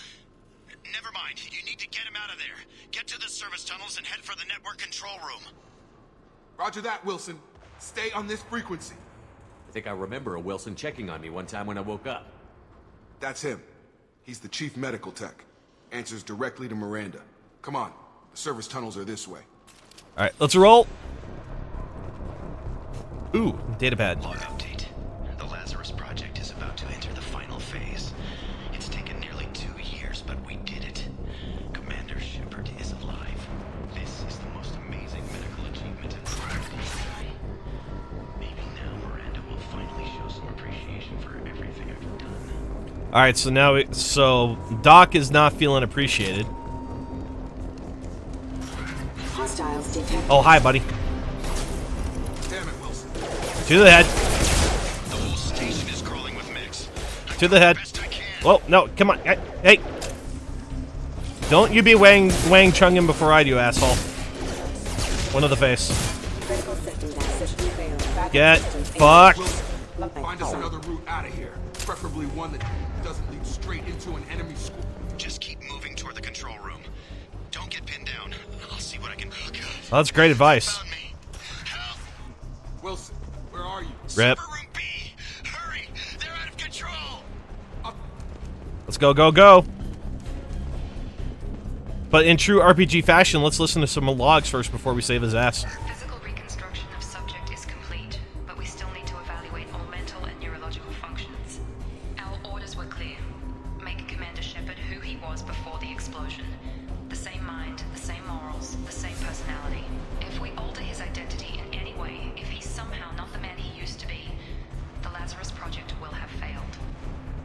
Never mind. You need to get him out of there. Get to the service tunnels and head for the network control room. Roger that, Wilson. Stay on this frequency. I think I remember a Wilson checking on me one time when I woke up. That's him. He's the chief medical tech. Answers directly to Miranda. Come on. The service tunnels are this way. Alright, let's roll. Ooh, datapad. Log update. The Lazarus project is about to enter the final phase. It's taken nearly 2 years, but we did it. Commander Shepard is alive. This is the most amazing medical achievement in practical history. Maybe now Miranda will finally show some appreciation for everything I've done. Alright, so now so Doc is not feeling appreciated. Hostiles detected. Oh, hi, buddy. Damn it, Wilson. To the head. The whole station is crawling with mechs. To the head. Oh, no, come on. Hey. Don't you be Wang Chungin before I do, asshole. One of the face. Get fucked. Find us another route out of here. Preferably one that doesn't lead straight into an enemy school. Just keep moving toward the control room. Don't get pinned down. I'll see what I can do. Well, that's great advice. Wilson, where are you? Rip. Room B. Hurry! They're out of control. Let's go, go, go. But in true RPG fashion, let's listen to some logs first before we save his ass. Physical reconstruction of subject is complete, but we still need to evaluate all mental and neurological functions. Our orders were clear. Make Commander Shepard who he was before the explosion. The same mind, the same morals, the same personality. If we alter his identity in any way, if he's somehow not the man he used to be, the Lazarus Project will have failed.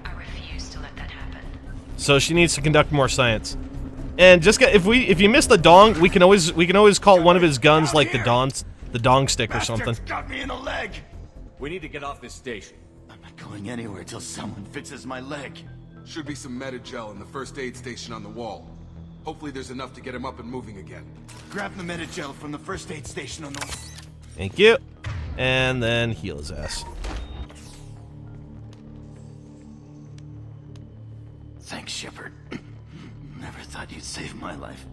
I refuse to let that happen. So she needs to conduct more science. And just if you miss the dong, we can always call one of his guns like the dong stick or something. Got me in the leg. We need to get off this station. I'm not going anywhere till someone fixes my leg. Should be some metagel in the first aid station on the wall. Hopefully there's enough to get him up and moving again. Grab the metagel from the first aid station on the wall. Thank you. And then heal his ass. Thanks, Shepard. Never thought you'd save my life.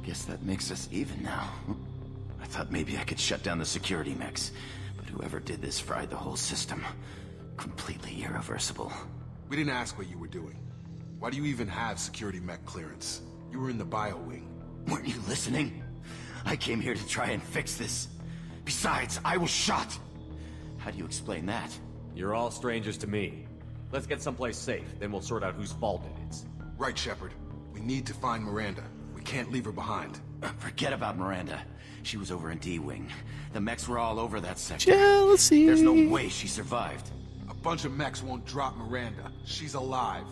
Guess that makes us even now. I thought maybe I could shut down the security mechs, but whoever did this fried the whole system. Completely irreversible. We didn't ask what you were doing. Why do you even have security mech clearance? You were in the bio wing. Weren't you listening? I came here to try and fix this. Besides, I was shot. How do you explain that? You're all strangers to me. Let's get someplace safe, then we'll sort out whose fault it is. Right, Shepard. We need to find Miranda. We can't leave her behind. Forget about Miranda. She was over in D-Wing. The mechs were all over that sector. Jealousy. There's no way she survived. A bunch of mechs won't drop Miranda. She's alive.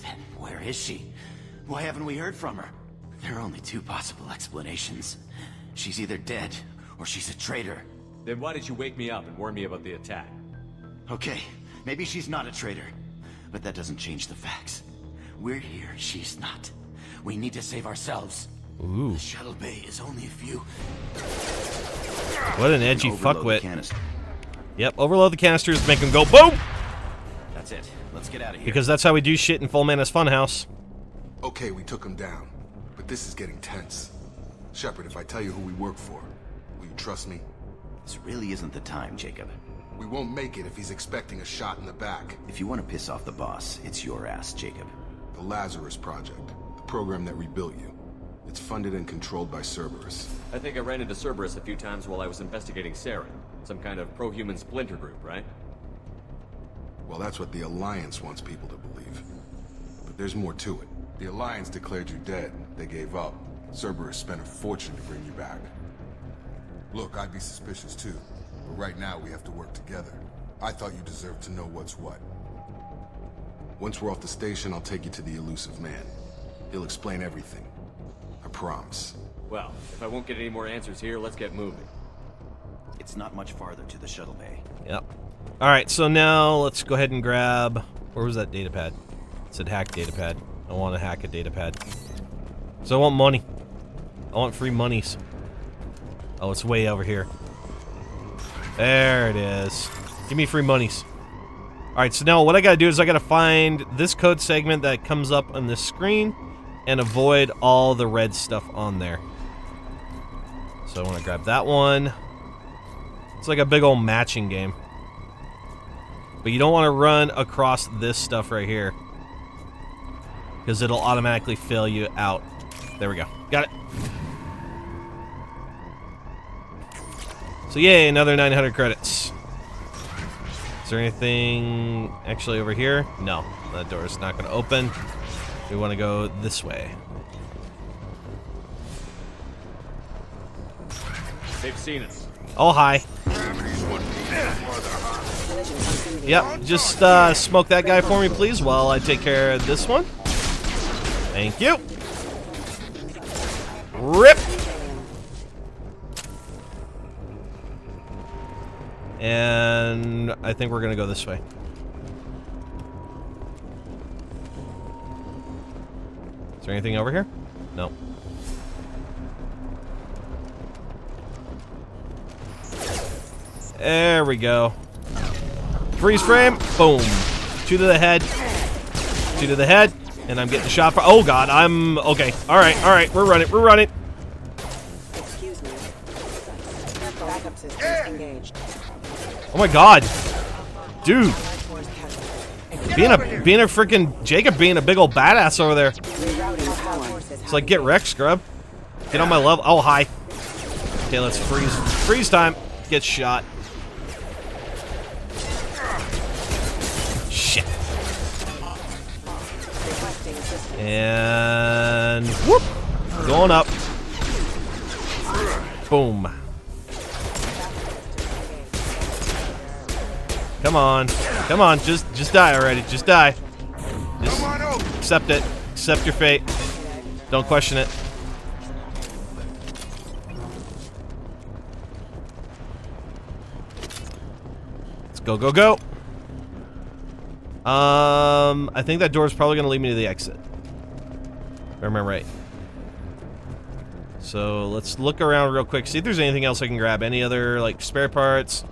Then where is she? Why haven't we heard from her? There are only two possible explanations. She's either dead, or she's a traitor. Then why did you wake me up and warn me about the attack? Okay, maybe she's not a traitor. But that doesn't change the facts. We're here, she's not. We need to save ourselves. Ooh. The shuttle bay is only a few. What an edgy fuckwit. Yep, overload the canisters, make them go boom! That's it. Let's get out of here. Because that's how we do shit in Full Mana's Funhouse. Okay, we took him down. But this is getting tense. Shepard, if I tell you who we work for, will you trust me? This really isn't the time, Jacob. We won't make it if he's expecting a shot in the back. If you want to piss off the boss, it's your ass, Jacob. The Lazarus Project, the program that rebuilt you. It's funded and controlled by Cerberus. I think I ran into Cerberus a few times while I was investigating Saren. Some kind of pro-human splinter group, right? Well, that's what the Alliance wants people to believe. But there's more to it. The Alliance declared you dead. They gave up. Cerberus spent a fortune to bring you back. Look, I'd be suspicious too. But right now we have to work together. I thought you deserved to know what's what. Once we're off the station, I'll take you to the Illusive man. He'll explain everything. I promise. Well, if I won't get any more answers here, let's get moving. It's not much farther to the shuttle bay. Yep. Alright, so now let's go ahead and grab... Where was that datapad? It said hack datapad. I want to hack a datapad. So I want money. I want free monies. Oh, it's way over here. There it is. Give me free monies. Alright, so now what I gotta do is I gotta find this code segment that comes up on this screen and avoid all the red stuff on there. So I want to grab that one. It's like a big old matching game. But you don't want to run across this stuff right here, because it'll automatically fill you out. There we go. Got it. So yay, another 900 credits. Is there anything actually over here? No, that door is not going to open. We want to go this way. They've seen us. Oh, hi. Yep, just smoke that guy for me, please, while I take care of this one. Thank you. Rip! And I think we're going to go this way. Is there anything over here? No. There we go. Freeze frame. Boom. 2 to the head. 2 to the head. And I'm getting shot for. Oh god, I'm okay. Alright, we're running. Excuse me. Backup systems engaged. Oh my god. Dude. Being a freaking Jacob being a big old badass over there. It's like, get wrecked, scrub. Get on my level. Oh, hi. Okay, let's freeze. Freeze time. Get shot. Shit. And whoop. Going up. Boom. Come on. Come on. Just die already. Just die. Just accept it. Accept your fate. Don't question it. Let's go, go, go. I think that door is probably going to lead me to the exit. If I remember right. So let's look around real quick. See if there's anything else I can grab. Any other, like, spare parts?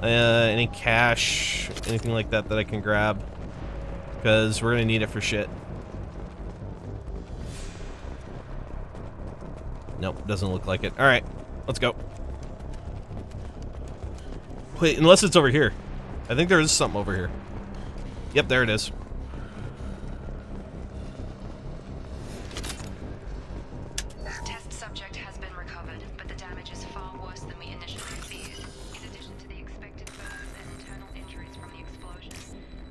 Any cash? Anything like that that I can grab? Because we're going to need it for shit. Nope, doesn't look like it. Alright, let's go. Wait, unless it's over here. I think there is something over here. Yep, there it is. Test subject has been recovered, but the damage is far worse than we initially feared. In addition to the expected burns and internal injuries from the explosion,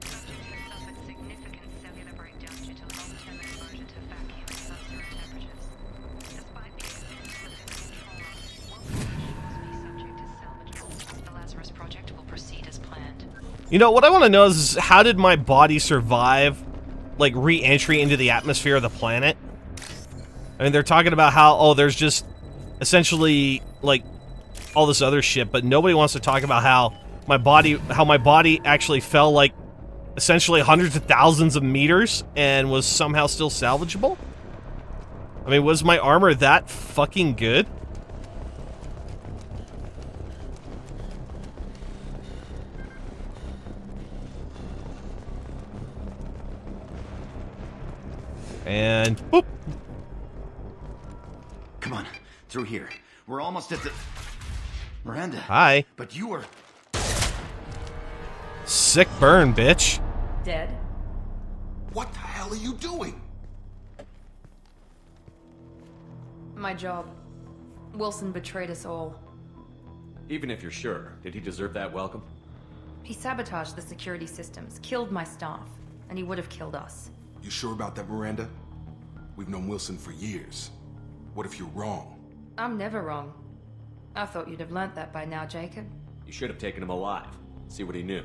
subject has suffered significant cellular breakdown due to long-term exposure to vacuum and sub-zero temperatures. Despite the existence of control, subject is salvageable. The Lazarus project will proceed as planned. You know, what I want to know is, how did my body survive, like, re-entry into the atmosphere of the planet? I mean, they're talking about how, oh, there's just essentially, like, all this other shit, but nobody wants to talk about how my body actually fell, like, essentially hundreds of thousands of meters and was somehow still salvageable? I mean, was my armor that fucking good? And boop. Come on, through here. We're almost at the... Miranda. Hi. But you were... Sick burn, bitch. Dead? What the hell are you doing? My job. Wilson betrayed us all. Even if you're sure, did he deserve that welcome? He sabotaged the security systems, killed my staff, and he would have killed us. You sure about that, Miranda? We've known Wilson for years. What if you're wrong? I'm never wrong. I thought you'd have learnt that by now, Jacob. You should have taken him alive. See what he knew.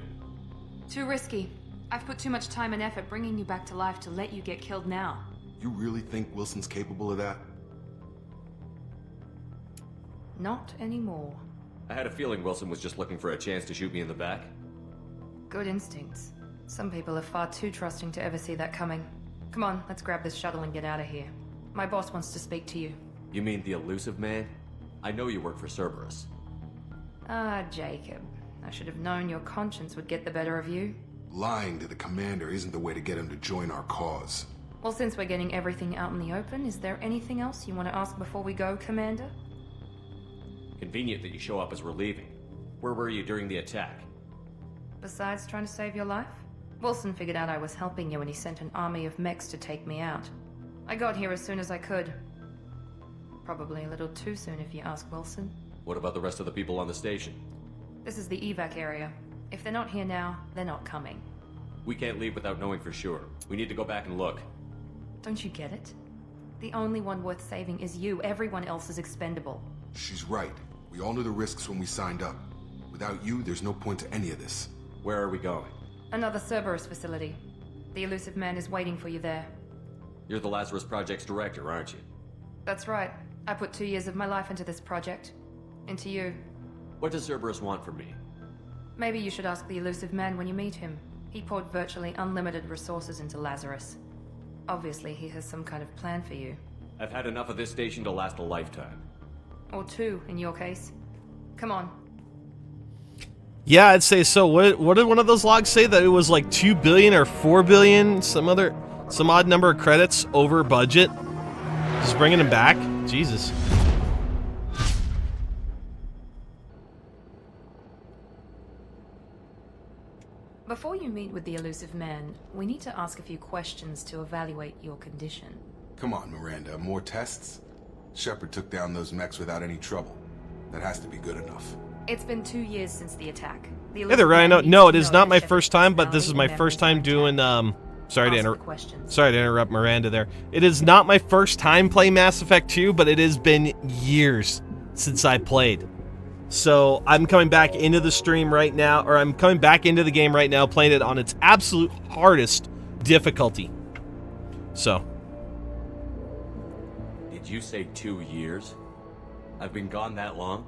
Too risky. I've put too much time and effort bringing you back to life to let you get killed now. You really think Wilson's capable of that? Not anymore. I had a feeling Wilson was just looking for a chance to shoot me in the back. Good instincts. Some people are far too trusting to ever see that coming. Come on, let's grab this shuttle and get out of here. My boss wants to speak to you. You mean the Illusive man? I know you work for Cerberus. Ah, Jacob. I should have known your conscience would get the better of you. Lying to the commander isn't the way to get him to join our cause. Well, since we're getting everything out in the open, is there anything else you want to ask before we go, Commander? Convenient that you show up as we're leaving. Where were you during the attack? Besides trying to save your life? Wilson figured out I was helping you and he sent an army of mechs to take me out. I got here as soon as I could. Probably a little too soon if you ask Wilson. What about the rest of the people on the station? This is the evac area. If they're not here now, they're not coming. We can't leave without knowing for sure. We need to go back and look. Don't you get it? The only one worth saving is you. Everyone else is expendable. She's right. We all knew the risks when we signed up. Without you, there's no point to any of this. Where are we going? Another Cerberus facility. The Illusive man is waiting for you there. You're the Lazarus Project's director, aren't you? That's right. I put 2 years of my life into this project. Into you. What does Cerberus want from me? Maybe you should ask the Illusive man when you meet him. He poured virtually unlimited resources into Lazarus. Obviously, he has some kind of plan for you. I've had enough of this station to last a lifetime. Or two, in your case. Come on. Yeah, I'd say so. What did one of those logs say? That it was like 2 billion or 4 billion, some odd number of credits over budget? Just bringing him back? Jesus. Before you meet with the Illusive Man, we need to ask a few questions to evaluate your condition. Come on, Miranda, more tests? Shepard took down those mechs without any trouble. That has to be good enough. It's been 2 years since the attack. Hey there, Ryan. No, it is not my first time, but this is my first time doing, sorry to interrupt Miranda there. It is not my first time playing Mass Effect 2, but it has been years since I played. So I'm coming back into the stream right now, or I'm coming back into the game right now, playing it on its absolute hardest difficulty. So. Did you say 2 years? I've been gone that long?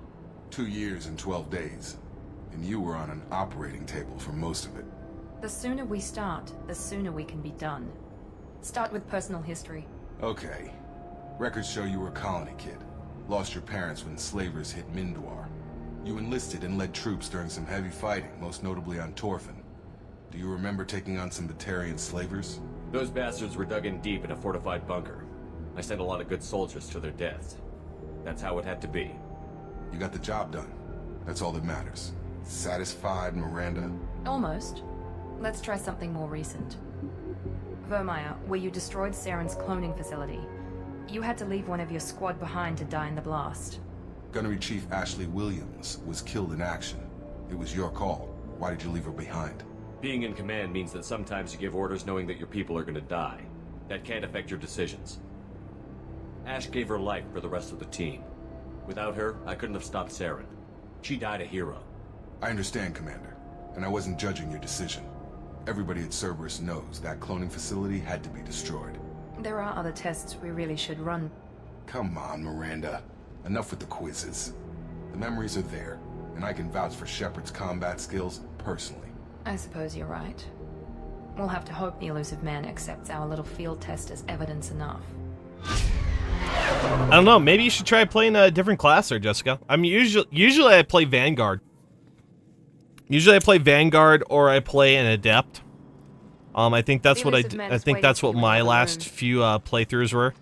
2 years and 12 days. And you were on an operating table for most of it. The sooner we start, the sooner we can be done. Start with personal history. Okay. Records show you were a colony kid. Lost your parents when slavers hit Mindwar. You enlisted and led troops during some heavy fighting, most notably on Torfin. Do you remember taking on some Batarian slavers? Those bastards were dug in deep in a fortified bunker. I sent a lot of good soldiers to their deaths. That's how it had to be. You got the job done. That's all that matters. Satisfied, Miranda? Almost. Let's try something more recent. Vermeer, where you destroyed Saren's cloning facility. You had to leave one of your squad behind to die in the blast. Gunnery Chief Ashley Williams was killed in action. It was your call. Why did you leave her behind? Being in command means that sometimes you give orders knowing that your people are gonna die. That can't affect your decisions. Ash gave her life for the rest of the team. Without her, I couldn't have stopped Saren. She died a hero. I understand, Commander, and I wasn't judging your decision. Everybody at Cerberus knows that cloning facility had to be destroyed. There are other tests we really should run. Come on, Miranda. Enough with the quizzes. The memories are there, and I can vouch for Shepard's combat skills personally. I suppose you're right. We'll have to hope the Illusive Man accepts our little field test as evidence enough. I don't know. Maybe you should try playing a different class there, Jessica. I mean, usually I play Vanguard. Usually I play Vanguard or I play an Adept. I think that's what I think that's what my last few playthroughs were.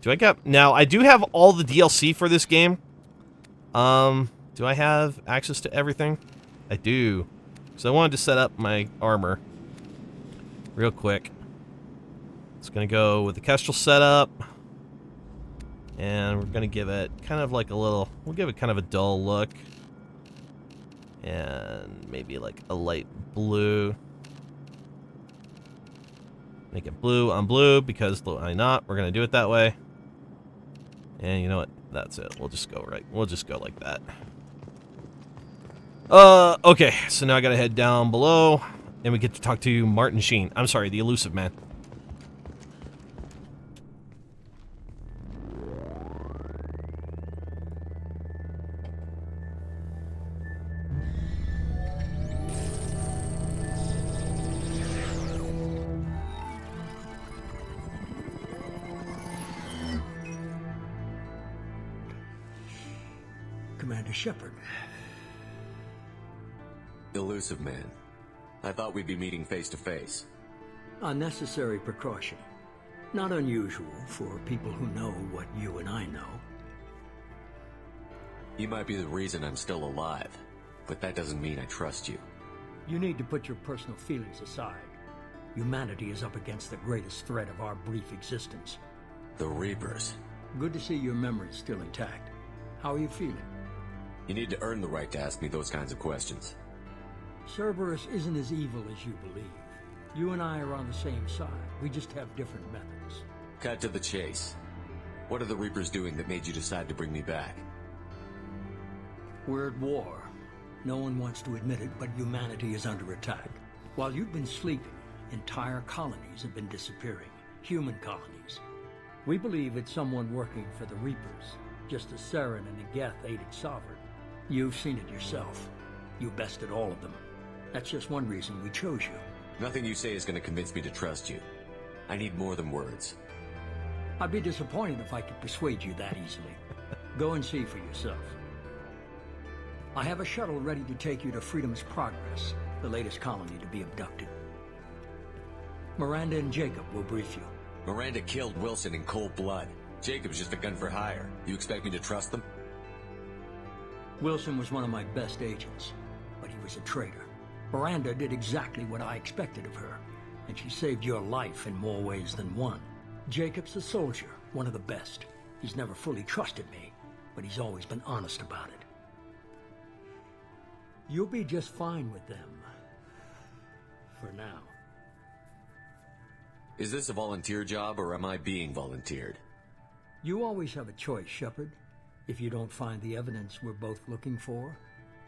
Do I get now? I do have all the DLC for this game. Do I have access to everything? I do. So I wanted to set up my armor real quick. It's gonna go with the Kestrel setup, and we're gonna give it kind of like a little. We'll give it kind of a dull look, and maybe like a light blue. Make it blue on blue because why not? We're gonna do it that way. And you know what? That's it. We'll just go right. We'll just go like that. Okay. So now I gotta head down below, and we get to talk to Martin Sheen. I'm sorry, the Illusive Man. Commander Shepard. Illusive Man. I thought we'd be meeting face to face. Unnecessary precaution. Not unusual for people who know what you and I know. You might be the reason I'm still alive, but that doesn't mean I trust you. You need to put your personal feelings aside. Humanity is up against the greatest threat of our brief existence. The Reapers. Good to see your memory's still intact. How are you feeling? You need to earn the right to ask me those kinds of questions. Cerberus isn't as evil as you believe. You and I are on the same side. We just have different methods. Cut to the chase. What are the Reapers doing that made you decide to bring me back? We're at war. No one wants to admit it, but humanity is under attack. While you've been sleeping, entire colonies have been disappearing. Human colonies. We believe it's someone working for the Reapers, just as Saren and the Geth aided Sovereign. You've seen it yourself. You bested all of them. That's just one reason we chose you. Nothing you say is going to convince me to trust you. I need more than words. I'd be disappointed if I could persuade you that easily. Go and see for yourself. I have a shuttle ready to take you to Freedom's Progress, the latest colony to be abducted. Miranda and Jacob will brief you. Miranda killed Wilson in cold blood. Jacob's just a gun for hire. You expect me to trust them? Wilson was one of my best agents, but he was a traitor. Miranda did exactly what I expected of her, and she saved your life in more ways than one. Jacob's a soldier, one of the best. He's never fully trusted me, but he's always been honest about it. You'll be just fine with them. For now. Is this a volunteer job, or am I being volunteered? You always have a choice, Shepard. If you don't find the evidence we're both looking for,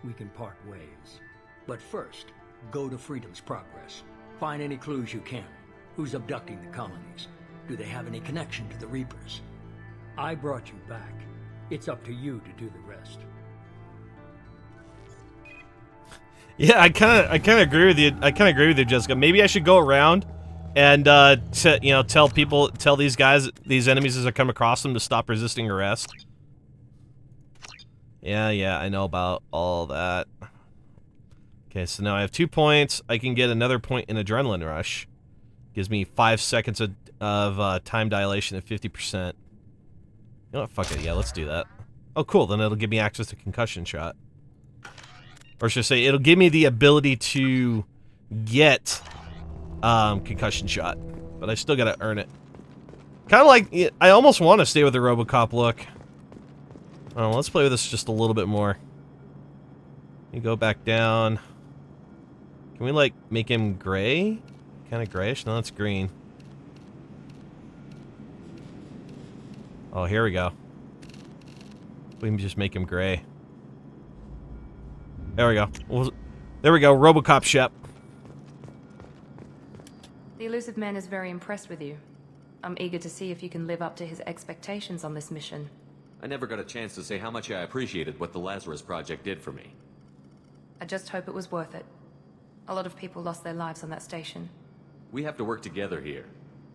we can part ways. But first, go to Freedom's Progress. Find any clues you can. Who's abducting the colonies? Do they have any connection to the Reapers? I brought you back. It's up to you to do the rest. Yeah, I kind of agree with you. I kind of agree with you, Jessica. Maybe I should go around and tell these guys, these enemies as I come across them, to stop resisting arrest. Yeah, I know about all that. Okay, so now I have 2 points. I can get another point in Adrenaline Rush. Gives me 5 seconds of time dilation at 50%. You know what? Fuck it. Yeah, let's do that. Oh, cool. Then it'll give me access to Concussion Shot. Or should I say, it'll give me the ability to get Concussion Shot. But I still gotta earn it. Kind of like, I almost want to stay with the RoboCop look. Oh, let's play with this just a little bit more. You go back down. Can we, like, make him gray? Kind of grayish? No, that's green. Oh, here we go. We can just make him gray. There we go. Well, there we go. RoboCop Shep. The Illusive Man is very impressed with you. I'm eager to see if you can live up to his expectations on this mission. I never got a chance to say how much I appreciated what the Lazarus Project did for me. I just hope it was worth it. A lot of people lost their lives on that station. We have to work together here.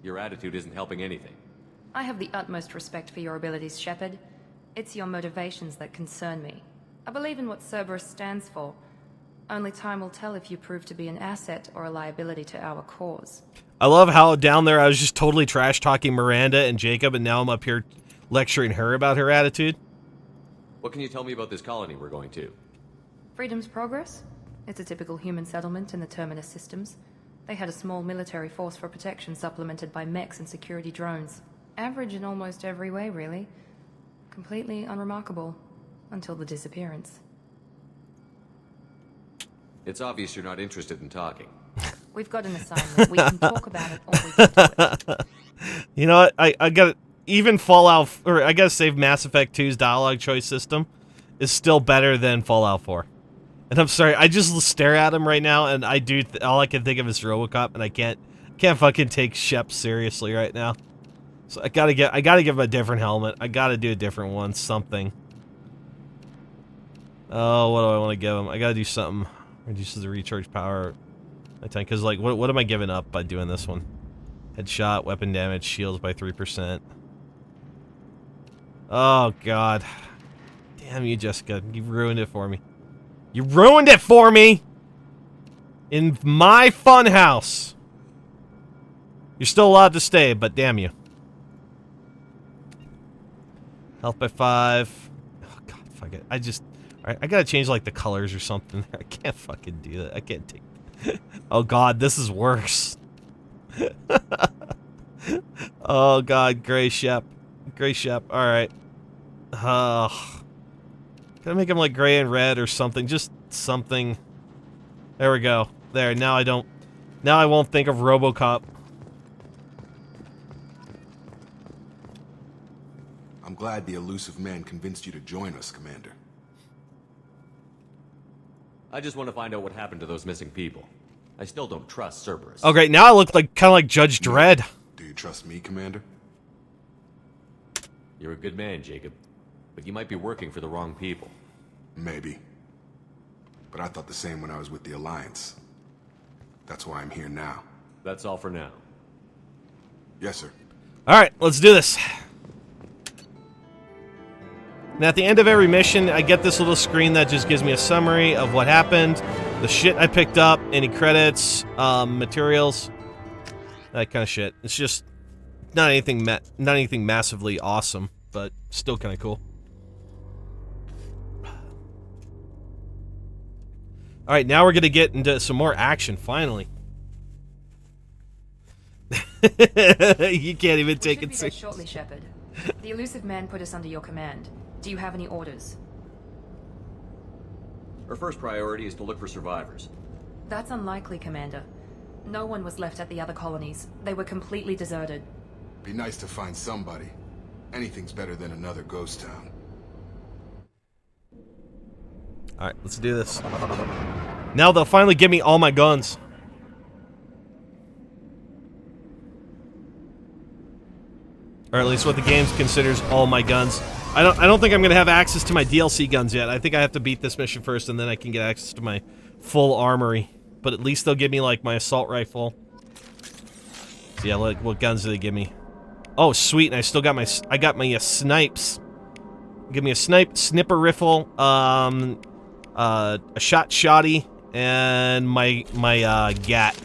Your attitude isn't helping anything. I have the utmost respect for your abilities, Shepard. It's your motivations that concern me. I believe in what Cerberus stands for. Only time will tell if you prove to be an asset or a liability to our cause. I love how down there I was just totally trash-talking Miranda and Jacob, and now I'm up here lecturing her about her attitude. What can you tell me about this colony we're going to? Freedom's Progress? It's a typical human settlement in the Terminus systems. They had a small military force for protection supplemented by mechs and security drones. Average in almost every way, really. Completely unremarkable. Until the disappearance. It's obvious you're not interested in talking. We've got an assignment. We can talk about it or we can do it. You know what? I gotta... Even Fallout... Or I gotta save Mass Effect 2's dialogue choice system is still better than Fallout 4. And I'm sorry, I just stare at him right now, and I do... all I can think of is RoboCop, and I can't fucking take Shep seriously right now. So I gotta give him a different helmet. I gotta do a different one. Something. Oh, what do I want to give him? I gotta do something. Reduces the recharge power. Because, like, what am I giving up by doing this one? Headshot, weapon damage, shields by 3%. Oh, God. Damn you, Jessica. You ruined it for me. You ruined it for me! In my fun house. You're still allowed to stay, but damn you. Health by 5. Oh, God, fuck it. Alright, I gotta change, like, the colors or something. I can't fucking do that. I can't take... Oh, God, this is worse. Oh, God, Gray Shep. Gray Shep, alright. Gotta make him, like, gray and red or something. Just something. There we go. There, now I won't think of RoboCop. I'm glad the Illusive Man convinced you to join us, Commander. I just want to find out what happened to those missing people. I still don't trust Cerberus. Okay, now I look like kind of like Judge Dredd. Do you trust me, Commander? You're a good man, Jacob. But you might be working for the wrong people. Maybe. But I thought the same when I was with the Alliance. That's why I'm here now. That's all for now. Yes, sir. All right, let's do this. Now, at the end of every mission, I get this little screen that just gives me a summary of what happened, the shit I picked up, any credits, materials, that kind of shit. It's just not anything massively awesome, but still kind of cool. All right, now we're going to get into some more action, finally. You can't even take it seriously. Shortly, Shepard. The Illusive men put us under your command. Do you have any orders? Our first priority is to look for survivors. That's unlikely, Commander. No one was left at the other colonies. They were completely deserted. Be nice to find somebody. Anything's better than another ghost town. Alright, let's do this. Now they'll finally give me all my guns. Or at least what the game considers all my guns. I don't think I'm gonna have access to my DLC guns yet. I think I have to beat this mission first and then I can get access to my full armory. But at least they'll give me like my assault rifle. So yeah, like what guns do they give me? Oh sweet, and I still got my snipes. Give me a snipper rifle, a shotty, and my gat.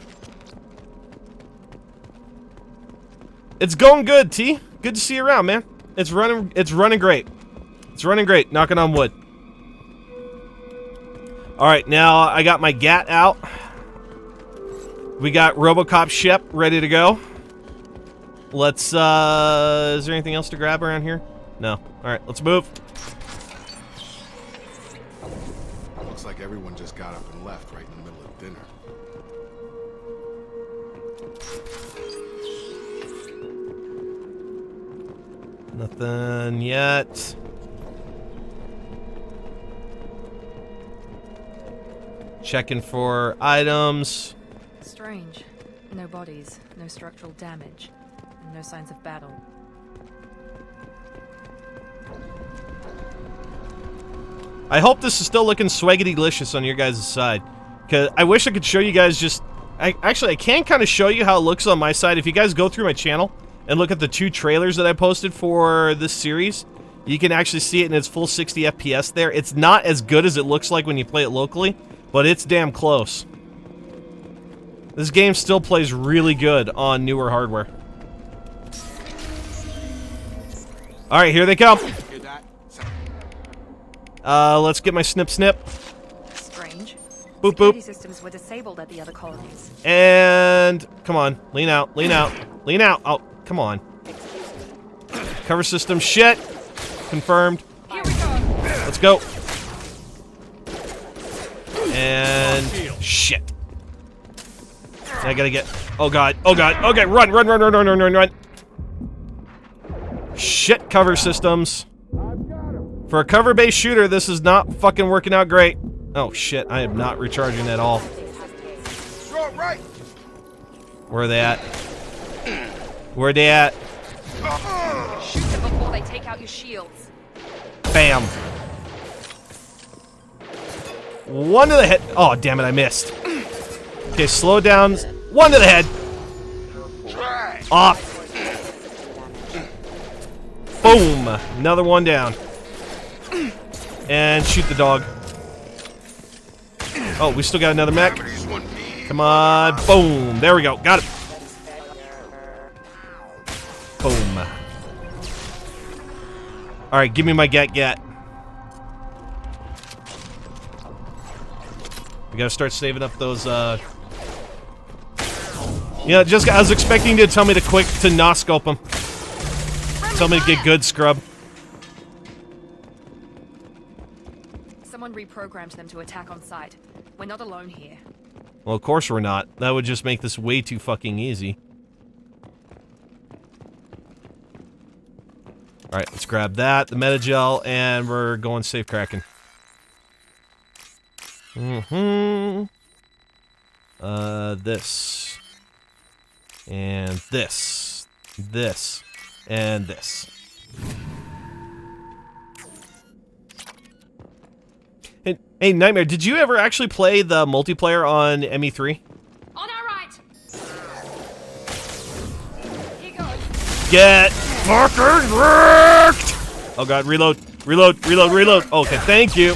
It's going good, T. Good to see you around, man. It's running great. It's running great, knocking on wood. Alright, now I got my gat out. We got RoboCop Shep ready to go. Let's, is there anything else to grab around here? No. Alright, let's move. Looks like everyone just got up and left right in the middle of dinner. Nothing yet. Checking for items. Strange. No bodies, no structural damage, and no signs of battle. I hope this is still looking swaggity-licious on your guys' side. Because I wish I could show you guys just... Actually, I can kind of show you how it looks on my side. If you guys go through my channel and look at the 2 trailers that I posted for this series, you can actually see it in its full 60 FPS there. It's not as good as it looks like when you play it locally, but it's damn close. This game still plays really good on newer hardware. Alright, here they come. Let's get my snip. Strange. Boop, Security boop. systems were disabled at the other colonies. And... come on. Lean out. Lean out. Lean out. Oh, come on. Cover system shit. Confirmed. Here we go. Let's go. And... shit. I gotta get... oh god. Oh god. Okay, run. Shit, cover systems. For a cover-based shooter, this is not fucking working out great. Oh shit, I am not recharging at all. Where are they at? Where are they at? Shoot them before they take out your shields. Bam. One to the head. Oh, damn it, I missed. Okay, slow down. One to the head. Off. Boom. Another one down. And shoot the dog. Oh, we still got another mech. Come on. Boom. There we go. Got it. Boom. Alright, give me my gat. We gotta start saving up those, yeah, just I was expecting you to tell me to no-scope them. Tell me to get good, scrub. Someone reprogrammed them to attack on sight. We're not alone here. Well, of course we're not. That would just make this way too fucking easy. Alright, let's grab that, the metagel, and we're going safe cracking. This. And this. This. And this. Hey, Nightmare, did you ever actually play the multiplayer on ME3? On our right! Here goes. Get fucking wrecked! Oh god, reload. Okay, thank you.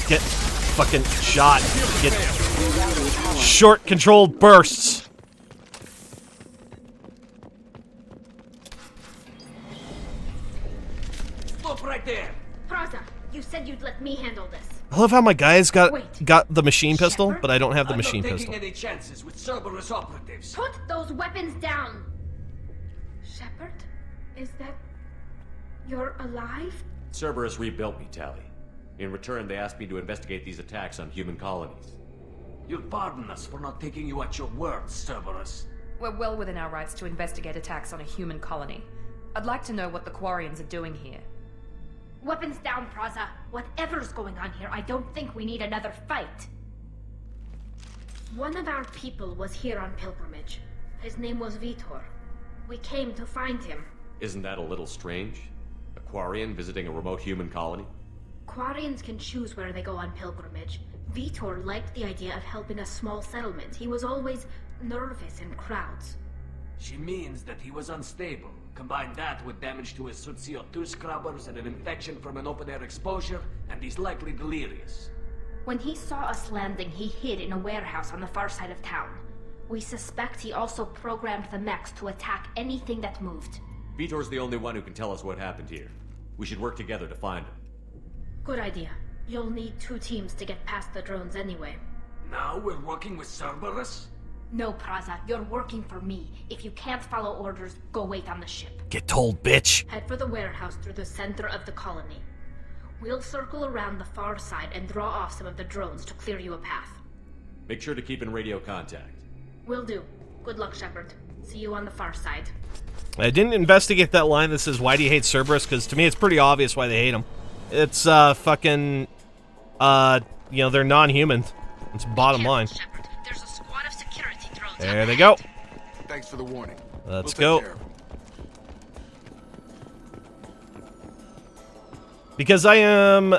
Get fucking shot. Get short controlled bursts. Stop right there. Praza, you said you'd let me handle this. I love how my guy's got the machine pistol, but I don't have the machine I'm not pistol. taking any chances with Cerberus operatives. Put those weapons down! Shepard? Is that... You're alive? Cerberus rebuilt me, Tally. In return, they asked me to investigate these attacks on human colonies. You'll pardon us for not taking you at your word, Cerberus. We're well within our rights to investigate attacks on a human colony. I'd like to know what the Quarians are doing here. Weapons down, Praza. Whatever's going on here, I don't think we need another fight. One of our people was here on pilgrimage. His name was Vitor. We came to find him. Isn't that a little strange? A Quarian visiting a remote human colony? Quarians can choose where they go on pilgrimage. Vitor liked the idea of helping a small settlement. He was always nervous in crowds. She means that he was unstable. Combine that with damage to his CO2 scrubbers and an infection from an open-air exposure, and he's likely delirious. When he saw us landing, he hid in a warehouse on the far side of town. We suspect he also programmed the mechs to attack anything that moved. Vitor's the only one who can tell us what happened here. We should work together to find him. Good idea. You'll need 2 teams to get past the drones anyway. Now we're working with Cerberus? No, Praza, you're working for me. If you can't follow orders, go wait on the ship. Get told, bitch. Head for the warehouse through the center of the colony. We'll circle around the far side and draw off some of the drones to clear you a path. Make sure to keep in radio contact. Will do. Good luck, Shepard. See you on the far side. I didn't investigate that line that says, why do you hate Cerberus? Because to me, it's pretty obvious why they hate him. It's, fucking, you know, they're non-human. It's bottom line. Shepard, there's a squad of security drones. There they go. Thanks for the warning. Let's We'll go. take care of it. Because I am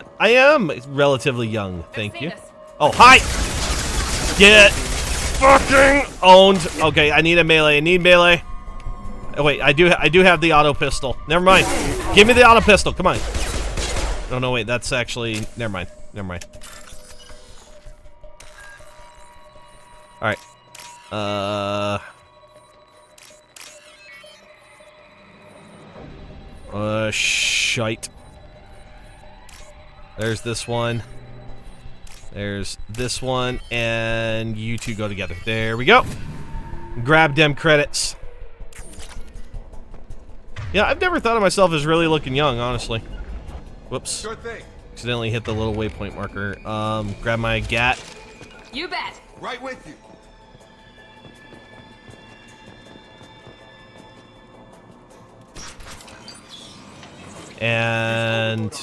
relatively young, thank you. Oh, hi! Get fucking owned. Okay, I need a melee. I need melee. Oh wait, I do have the auto pistol. Never mind. Give me the auto pistol. Come on. Oh no, wait, that's actually never mind. Never mind. All right. Shite. There's this one. There's this one, and you two go together. There we go. Grab them credits. Yeah, I've never thought of myself as really looking young, honestly. Whoops. Sure thing. Accidentally hit the little waypoint marker. Grab my GAT. You bet. Right with you. And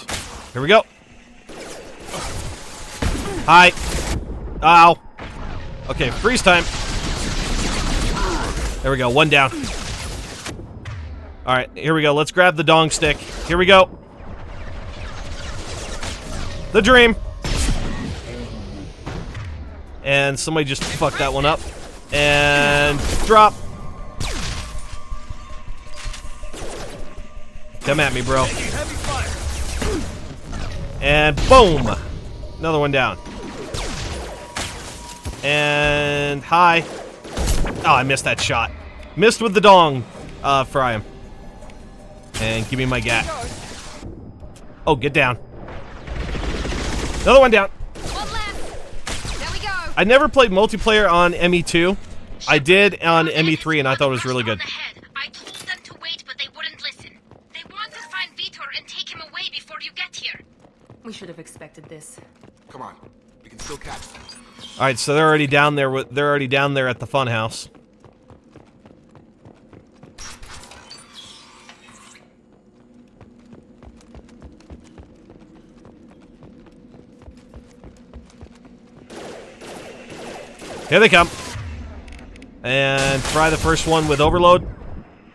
here we go. Hi. Ow. Okay, freeze time. There we go, one down. All right, here we go. Let's grab the dong stick. Here we go. The dream. And somebody just fucked that one up. And drop. Come at me, bro. And boom. Another one down. And hi. Oh, I missed that shot. Missed with the dong. Fry him. And give me my gat. Oh, get down. Another one down. One left. There we go. I never played multiplayer on ME2. I did on ME3, and I thought it was really good. I told them to wait, but they wouldn't listen. They want to find Vitor and take him away before you get here. We should have expected this. Come on. We can still catch them. All right, so they're already down there. They're already down there at the funhouse. Here they come. And fry the first one with overload.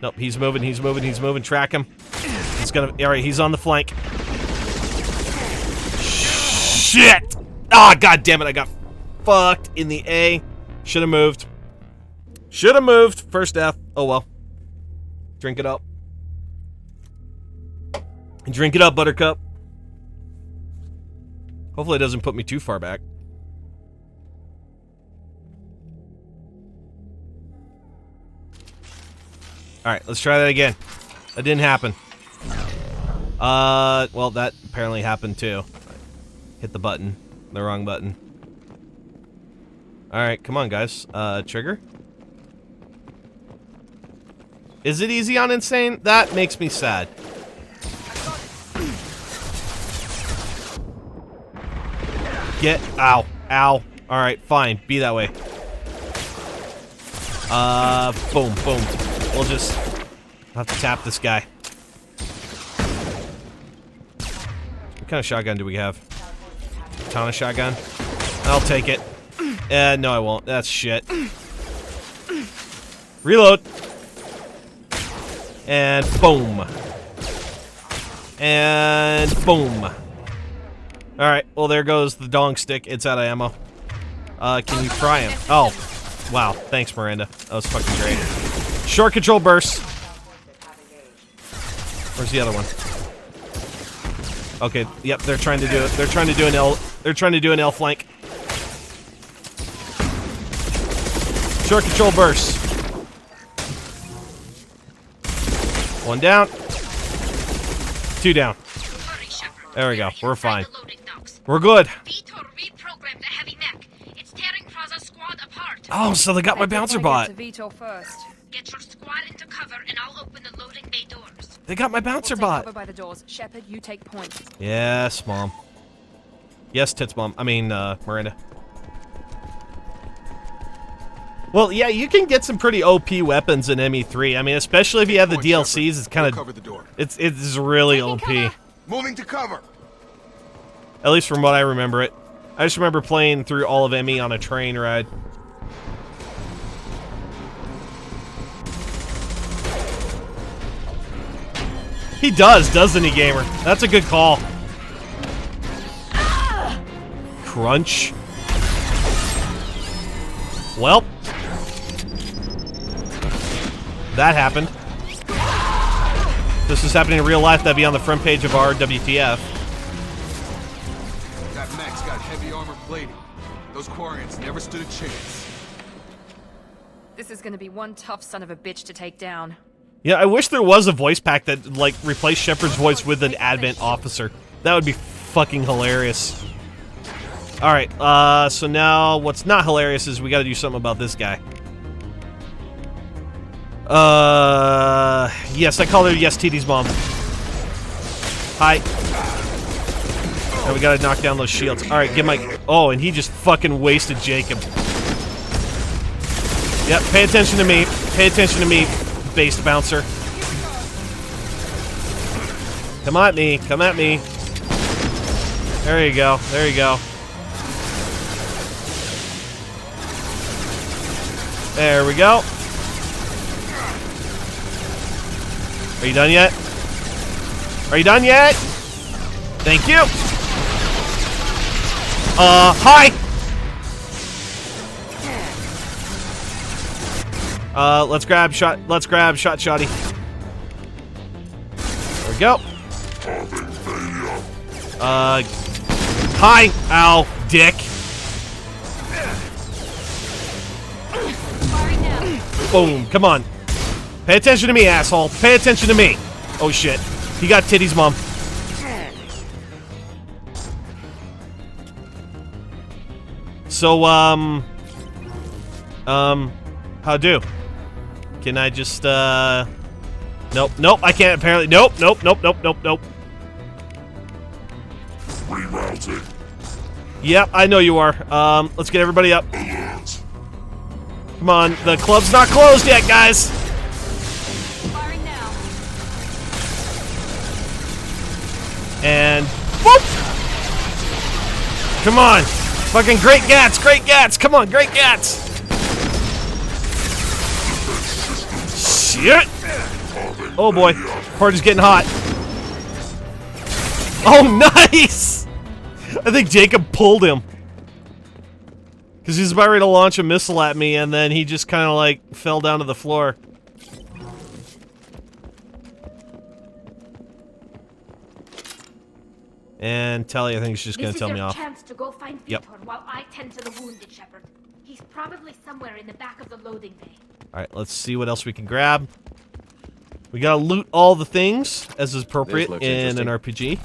Nope, he's moving, he's moving, he's moving. Track him. He's gonna. All right, he's on the flank. Shit! Ah, god damn it! I got fucked in the A. Should have moved. Should have moved. First death. Oh well. Drink it up. Drink it up, Buttercup. Hopefully it doesn't put me too far back. Alright, let's try that again. That didn't happen. Well, that apparently happened too. Hit the button. The wrong button. Alright, come on, guys. Trigger? Is it easy on insane? That makes me sad. Get... Ow. Ow. Alright, fine. Be that way. Boom, boom. We'll just have to tap this guy. What kind of shotgun do we have? Katana shotgun? I'll take it. No, I won't. That's shit. Reload. And boom. And boom. Alright, well there goes the dong stick. It's out of ammo. Can you fry him? Oh. Wow. Thanks, Miranda. That was fucking great. Short control burst. Where's the other one? Okay, yep, they're trying to do it. They're trying to do an L. They're trying to do an L flank. Short control burst. One down. Two down. There we go. We're fine. We're good. Oh, so they got my bouncer bot. Get your squad into cover, and I'll open the loading bay doors. They got my bouncer bot. Cover by the doors. Shepard, you take point. Yes, Mom. Yes, Tits Mom. I mean, Miranda. Well, yeah, you can get some pretty OP weapons in ME3. I mean, especially if you have the DLCs, it's kind of... It's really OP. Moving to cover. At least from what I remember it. I just remember playing through all of ME on a train ride. He does, doesn't he, gamer? That's a good call. Crunch. Well. That happened. If this was happening in real life, that'd be on the front page of our WTF. That mech's got heavy armor plating. Those Quarians never stood a chance. This is gonna be one tough son of a bitch to take down. Yeah, I wish there was a voice pack that, like, replaced Shepard's voice with an Advent officer. That would be fucking hilarious. Alright, so now what's not hilarious is we gotta do something about this guy. Yes, I call her Yes TD's mom. Hi. Now we gotta knock down those shields. Alright, get my... Oh, and he just fucking wasted Jacob. Yep, pay attention to me. Pay attention to me. Based bouncer. Come at me. Come at me. There you go. There you go. There we go. Are you done yet? Are you done yet? Thank you. Hi. Let's grab shot shotty. There we go. Hi. Ow, dick. Boom, come on. Pay attention to me, asshole. Pay attention to me. Oh shit. He got Titty's mom. So, how do? Can I just, Nope, nope, I can't apparently. Nope, nope, nope, nope, nope, nope. Rerouting. Yep, I know you are. Let's get everybody up. Come on, the club's not closed yet, guys. Firing now. And, whoop! Come on. Fucking great gats, great gats. Come on, great gats. Shit! Oh boy, party's getting hot. Oh, nice! I think Jacob pulled him. Because he was about ready to launch a missile at me, and then he just kind of, like, fell down to the floor. And Tally, I think she's just going to tell me off. This is your chance to go find Vitor while I tend to the wounded, Shepard. He's probably somewhere in the back of the loading bay. All right, let's see what else we can grab. We gotta loot all the things as is appropriate in an RPG.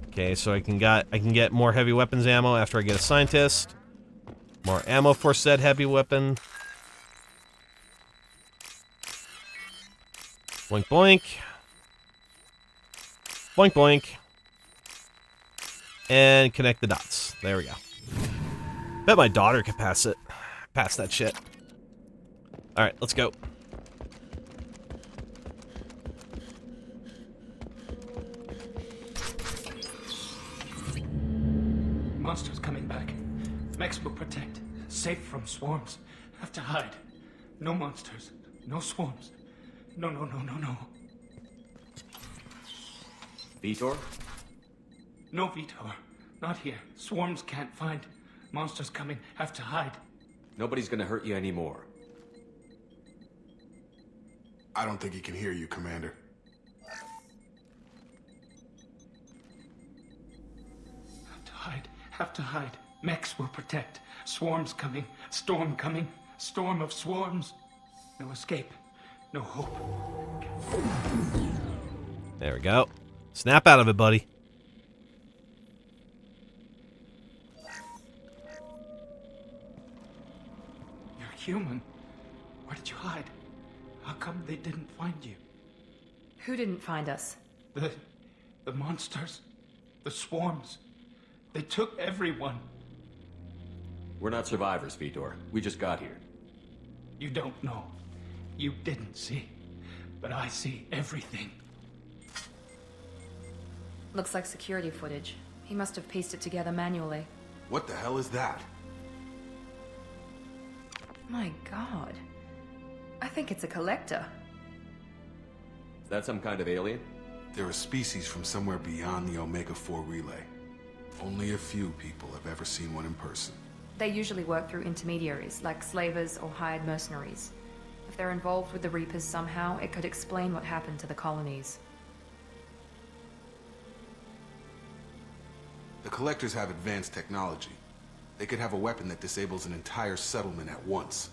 Okay, so I can get more heavy weapons ammo after I get a scientist. More ammo for said heavy weapon. Boink boink. Boink boink. And connect the dots. There we go. Bet my daughter could pass that shit. Alright, let's go. Monsters coming back. Mechs will protect. Safe from swarms. Have to hide. No monsters. No swarms. No. Vitor? No Vitor. Not here. Swarms can't find. Monsters coming. Have to hide. Nobody's gonna hurt you anymore. I don't think he can hear you, Commander. Have to hide. Mechs will protect. Swarms coming. Storm coming. Storm of swarms. No escape. No hope. There we go. Snap out of it, buddy. You're human. Where did you hide? How come they didn't find you? Who didn't find us? The monsters. The swarms. They took everyone. We're not survivors, Vitor. We just got here. You don't know. You didn't see. But I see everything. Looks like security footage. He must have pieced it together manually. What the hell is that? My god. I think it's a collector. Is that some kind of alien? They're a species from somewhere beyond the Omega-4 relay. Only a few people have ever seen one in person. They usually work through intermediaries, like slavers or hired mercenaries. If they're involved with the Reapers somehow, it could explain what happened to the colonies. The Collectors have advanced technology. They could have a weapon that disables an entire settlement at once.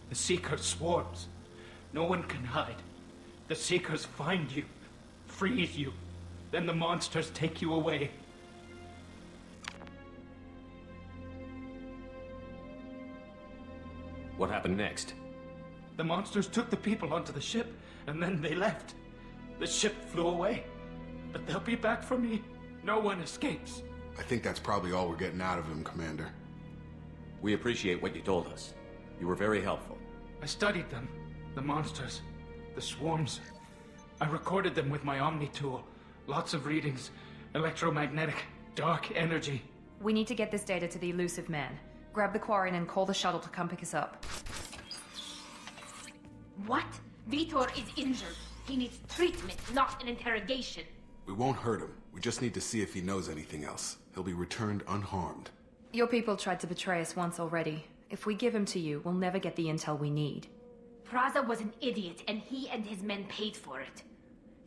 The Seekers swarms. No one can hide. The Seekers find you. Freeze you. Then the monsters take you away. What happened next? The monsters took the people onto the ship, and then they left. The ship flew away. But they'll be back for me. No one escapes. I think that's probably all we're getting out of him, Commander. We appreciate what you told us. You were very helpful. I studied them. The monsters. The swarms. I recorded them with my Omni tool. Lots of readings. Electromagnetic. Dark energy. We need to get this data to the Illusive man. Grab the Quarian and call the shuttle to come pick us up. What? Vitor is injured. He needs treatment, not an interrogation. We won't hurt him. We just need to see if he knows anything else. He'll be returned unharmed. Your people tried to betray us once already. If we give him to you, we'll never get the intel we need. Praza was an idiot, and he and his men paid for it.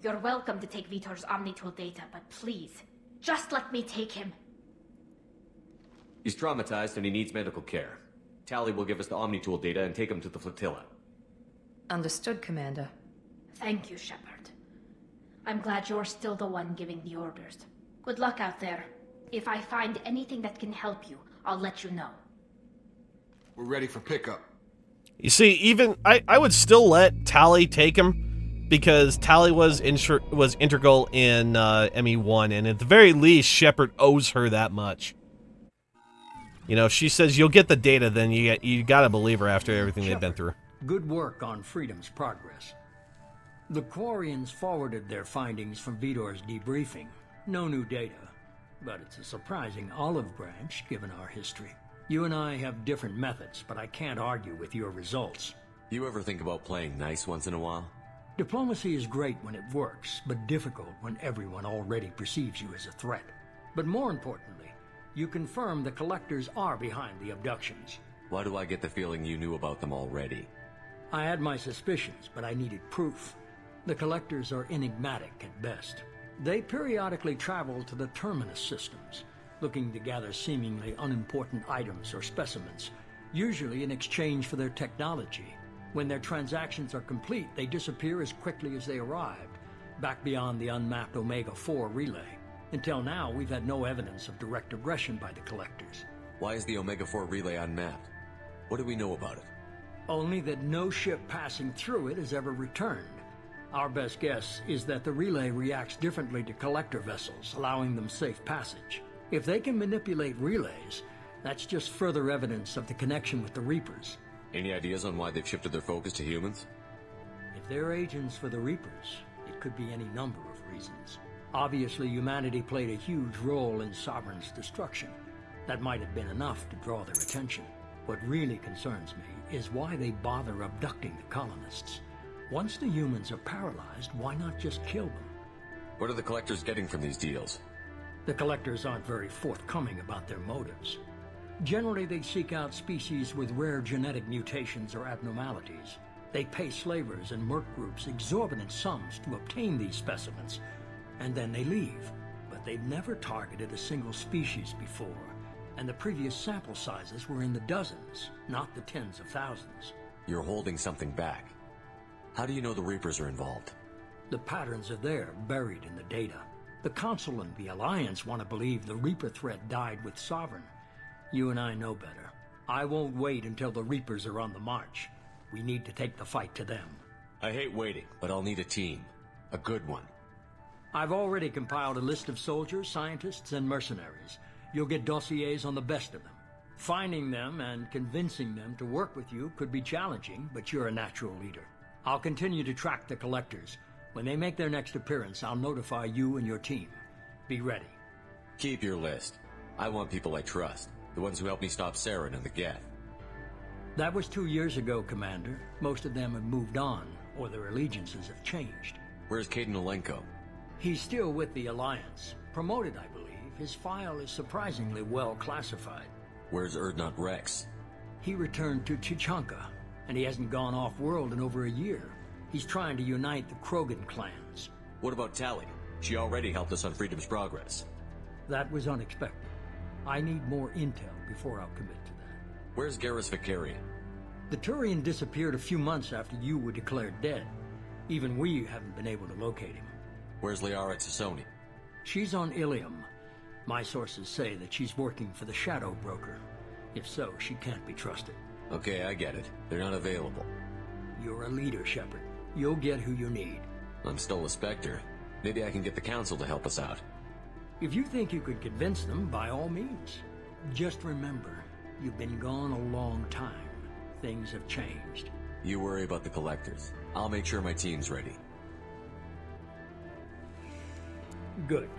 You're welcome to take Vitor's Omnitool data, but please, just let me take him. He's traumatized and he needs medical care. Tally will give us the Omnitool data and take him to the flotilla. Understood, Commander. Thank you, Shepard. I'm glad you're still the one giving the orders. Good luck out there. If I find anything that can help you, I'll let you know. We're ready for pickup. You see, even I would still let Tally take him because Tally was integral in ME1, and at the very least, Shepard owes her that much. You know, if she says you'll get the data, then you gotta believe her after everything they've been through. Good work on Freedom's progress. The Quarians forwarded their findings from Vitor's debriefing. No new data, but it's a surprising olive branch given our history. You and I have different methods, but I can't argue with your results. You ever think about playing nice once in a while? Diplomacy is great when it works, but difficult when everyone already perceives you as a threat. But more importantly, you confirm the Collectors are behind the abductions. Why do I get the feeling you knew about them already? I had my suspicions, but I needed proof. The collectors are enigmatic at best. They periodically travel to the terminus systems, looking to gather seemingly unimportant items or specimens, usually in exchange for their technology. When their transactions are complete, they disappear as quickly as they arrived, back beyond the unmapped Omega-4 relay. Until now, we've had no evidence of direct aggression by the collectors. Why is the Omega-4 relay unmapped? What do we know about it? Only that no ship passing through it has ever returned. Our best guess is that the relay reacts differently to collector vessels, allowing them safe passage. If they can manipulate relays, that's just further evidence of the connection with the Reapers. Any ideas on why they've shifted their focus to humans? If they're agents for the Reapers, it could be any number of reasons. Obviously, humanity played a huge role in Sovereign's destruction. That might have been enough to draw their attention. What really concerns me is why they bother abducting the colonists. Once the humans are paralyzed, why not just kill them? What are the collectors getting from these deals? The collectors aren't very forthcoming about their motives. Generally, they seek out species with rare genetic mutations or abnormalities. They pay slavers and merc groups exorbitant sums to obtain these specimens, and then they leave. But they've never targeted a single species before, and the previous sample sizes were in the dozens, not the tens of thousands. You're holding something back. How do you know the Reapers are involved? The patterns are there, buried in the data. The Council and the Alliance want to believe the Reaper threat died with Sovereign. You and I know better. I won't wait until the Reapers are on the march. We need to take the fight to them. I hate waiting, but I'll need a team. A good one. I've already compiled a list of soldiers, scientists, and mercenaries. You'll get dossiers on the best of them. Finding them and convincing them to work with you could be challenging, but you're a natural leader. I'll continue to track the collectors. When they make their next appearance, I'll notify you and your team. Be ready. Keep your list. I want people I trust. The ones who helped me stop Saren and the Geth. That was 2 years ago, Commander. Most of them have moved on, or their allegiances have changed. Where's Caden Alenko? He's still with the Alliance. Promoted, I believe. His file is surprisingly well classified. Where's Erdnot Rex? He returned to Chichanka, and he hasn't gone off-world in over a year. He's trying to unite the Krogan clans. What about Tali? She already helped us on Freedom's Progress. That was unexpected. I need more intel before I'll commit to that. Where's Garrus Vicarian? The Turian disappeared a few months after you were declared dead. Even we haven't been able to locate him. Where's Liara Tassoni? She's on Ilium. My sources say that she's working for the Shadow Broker. If so, she can't be trusted. Okay, I get it. They're not available. You're a leader, Shepard. You'll get who you need. I'm still a Spectre. Maybe I can get the Council to help us out. If you think you could convince them, by all means. Just remember, you've been gone a long time. Things have changed. You worry about the collectors. I'll make sure my team's ready. Good.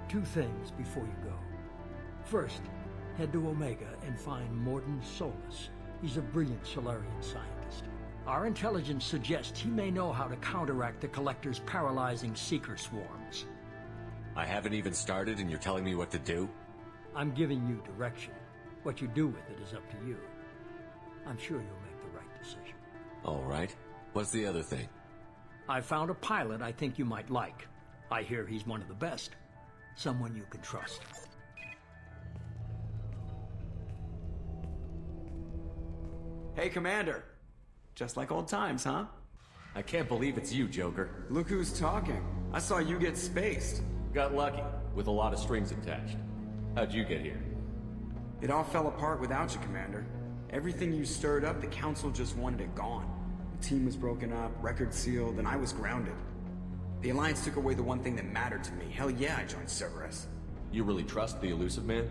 2 things before you go. First, head to Omega and find Mordin Solus. He's a brilliant Solarian scientist. Our intelligence suggests he may know how to counteract the Collector's paralyzing Seeker swarms. I haven't even started and you're telling me what to do? I'm giving you direction. What you do with it is up to you. I'm sure you'll make the right decision. All right. What's the other thing? I found a pilot I think you might like. I hear he's one of the best. Someone you can trust. Hey, Commander. Just like old times, huh? I can't believe it's you, Joker. Look who's talking. I saw you get spaced. Got lucky, with a lot of strings attached. How'd you get here? It all fell apart without you, Commander. Everything you stirred up, the Council just wanted it gone. The team was broken up, record sealed, and I was grounded. The Alliance took away the one thing that mattered to me. Hell yeah, I joined Cerberus. You really trust the Illusive man?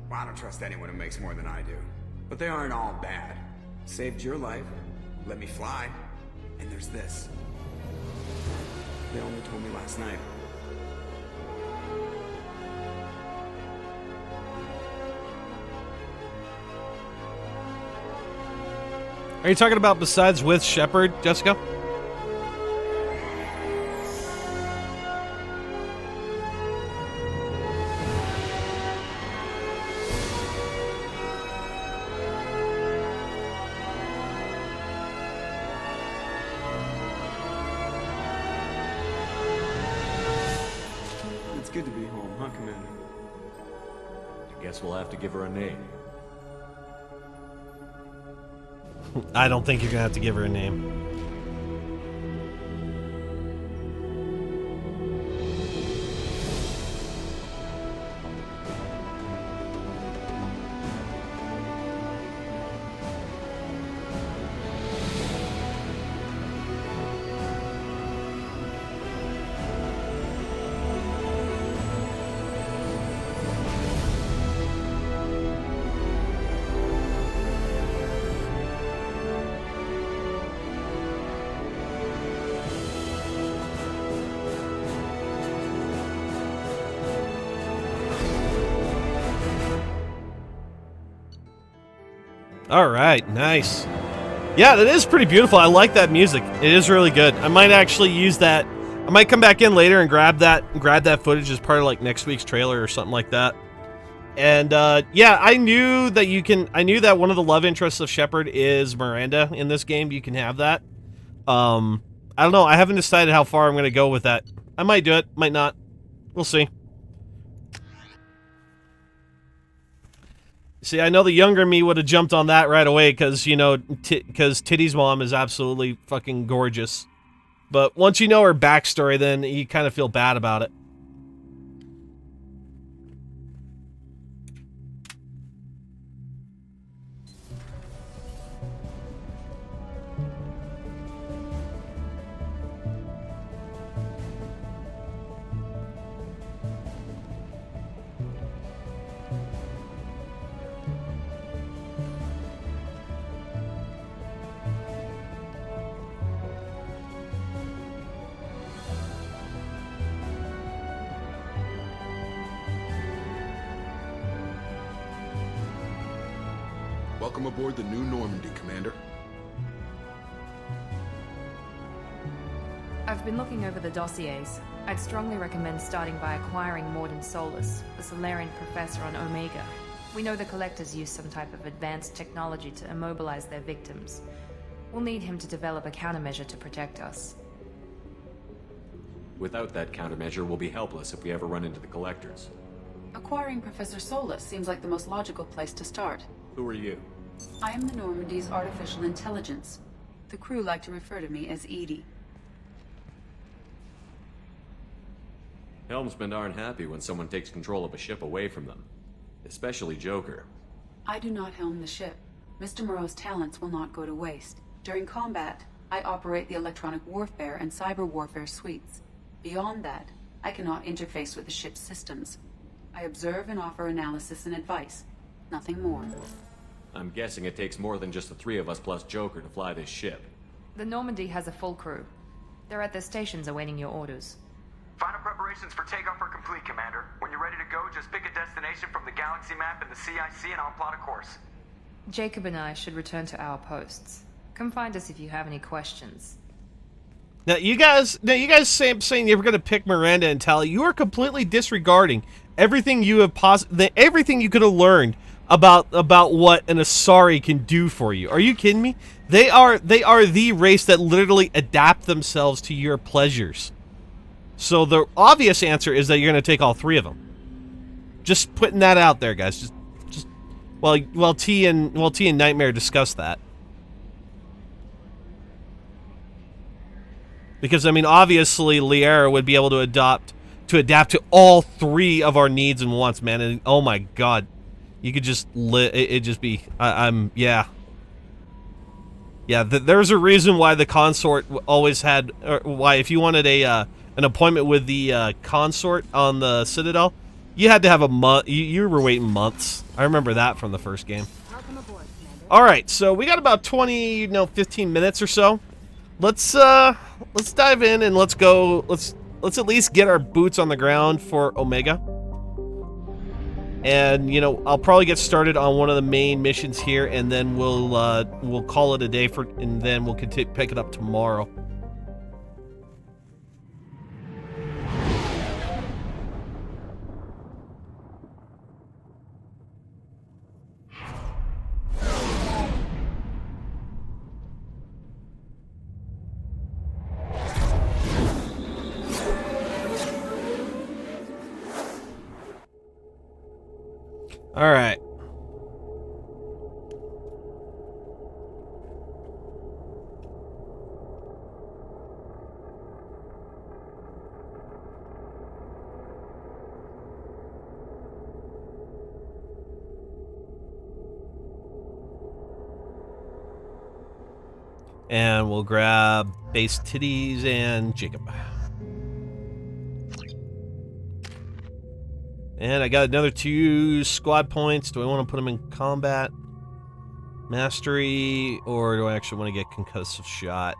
Well, I don't trust anyone who makes more than I do. But they aren't all bad. Saved your life, let me fly, and there's this. They only told me last night. Are you talking about besides with Shepard, Jessica? Guess we'll have to give her a name. I don't think you're gonna have to give her a name. All right, nice. Yeah, that is pretty beautiful. I like that music. It is really good. I might actually use that. I might come back in later and grab that footage as part of like next week's trailer or something like that. And yeah, I knew that one of the love interests of Shepard is Miranda in this game. You can have that. I don't know. I haven't decided how far I'm going to go with that. I might do it, might not. We'll see. See, I know the younger me would have jumped on that right away because, you know, because Titty's mom is absolutely fucking gorgeous. But once you know her backstory, then you kind of feel bad about it. Welcome aboard the new Normandy, Commander. I've been looking over the dossiers. I'd strongly recommend starting by acquiring Morden Solus, the Solarian professor on Omega. We know the Collectors use some type of advanced technology to immobilize their victims. We'll need him to develop a countermeasure to protect us. Without that countermeasure, we'll be helpless if we ever run into the Collectors. Acquiring Professor Solus seems like the most logical place to start. Who are you? I am the Normandy's artificial intelligence. The crew like to refer to me as Edie. Helmsmen aren't happy when someone takes control of a ship away from them. Especially Joker. I do not helm the ship. Mr. Moreau's talents will not go to waste. During combat, I operate the electronic warfare and cyber warfare suites. Beyond that, I cannot interface with the ship's systems. I observe and offer analysis and advice. Nothing more. I'm guessing it takes more than just the three of us plus Joker to fly this ship. The Normandy has a full crew. They're at their stations awaiting your orders. Final preparations for takeoff are complete, Commander. When you're ready to go, just pick a destination from the galaxy map in the CIC and I'll plot a course. Jacob and I should return to our posts. Come find us if you have any questions. Now you guys saying you were going to pick Miranda and Tally, you are completely disregarding everything you have everything you could have learned about what an Asari can do for you. Are you kidding me? They are the race that literally adapt themselves to your pleasures. So the obvious answer is that you're going to take all three of them. Just putting that out there, guys. Just while T and Nightmare discuss that. Because I mean, obviously, Liara would be able to adapt to all three of our needs and wants, man. And oh my God, you could just it just be yeah. There's a reason why the consort always had, or why if you wanted an appointment with the consort on the Citadel, you had to have a month. You were waiting months. I remember that from the first game. All right, so we got about 15 minutes or so. Let's dive in and let's go. Let's at least get our boots on the ground for Omega. And I'll probably get started on one of the main missions here, and then we'll call it a day and then we'll pick it up tomorrow. All right. And we'll grab base titties and Jacob. And I got another 2 squad points. Do I want to put them in combat? Mastery, or do I actually want to get concussive shot?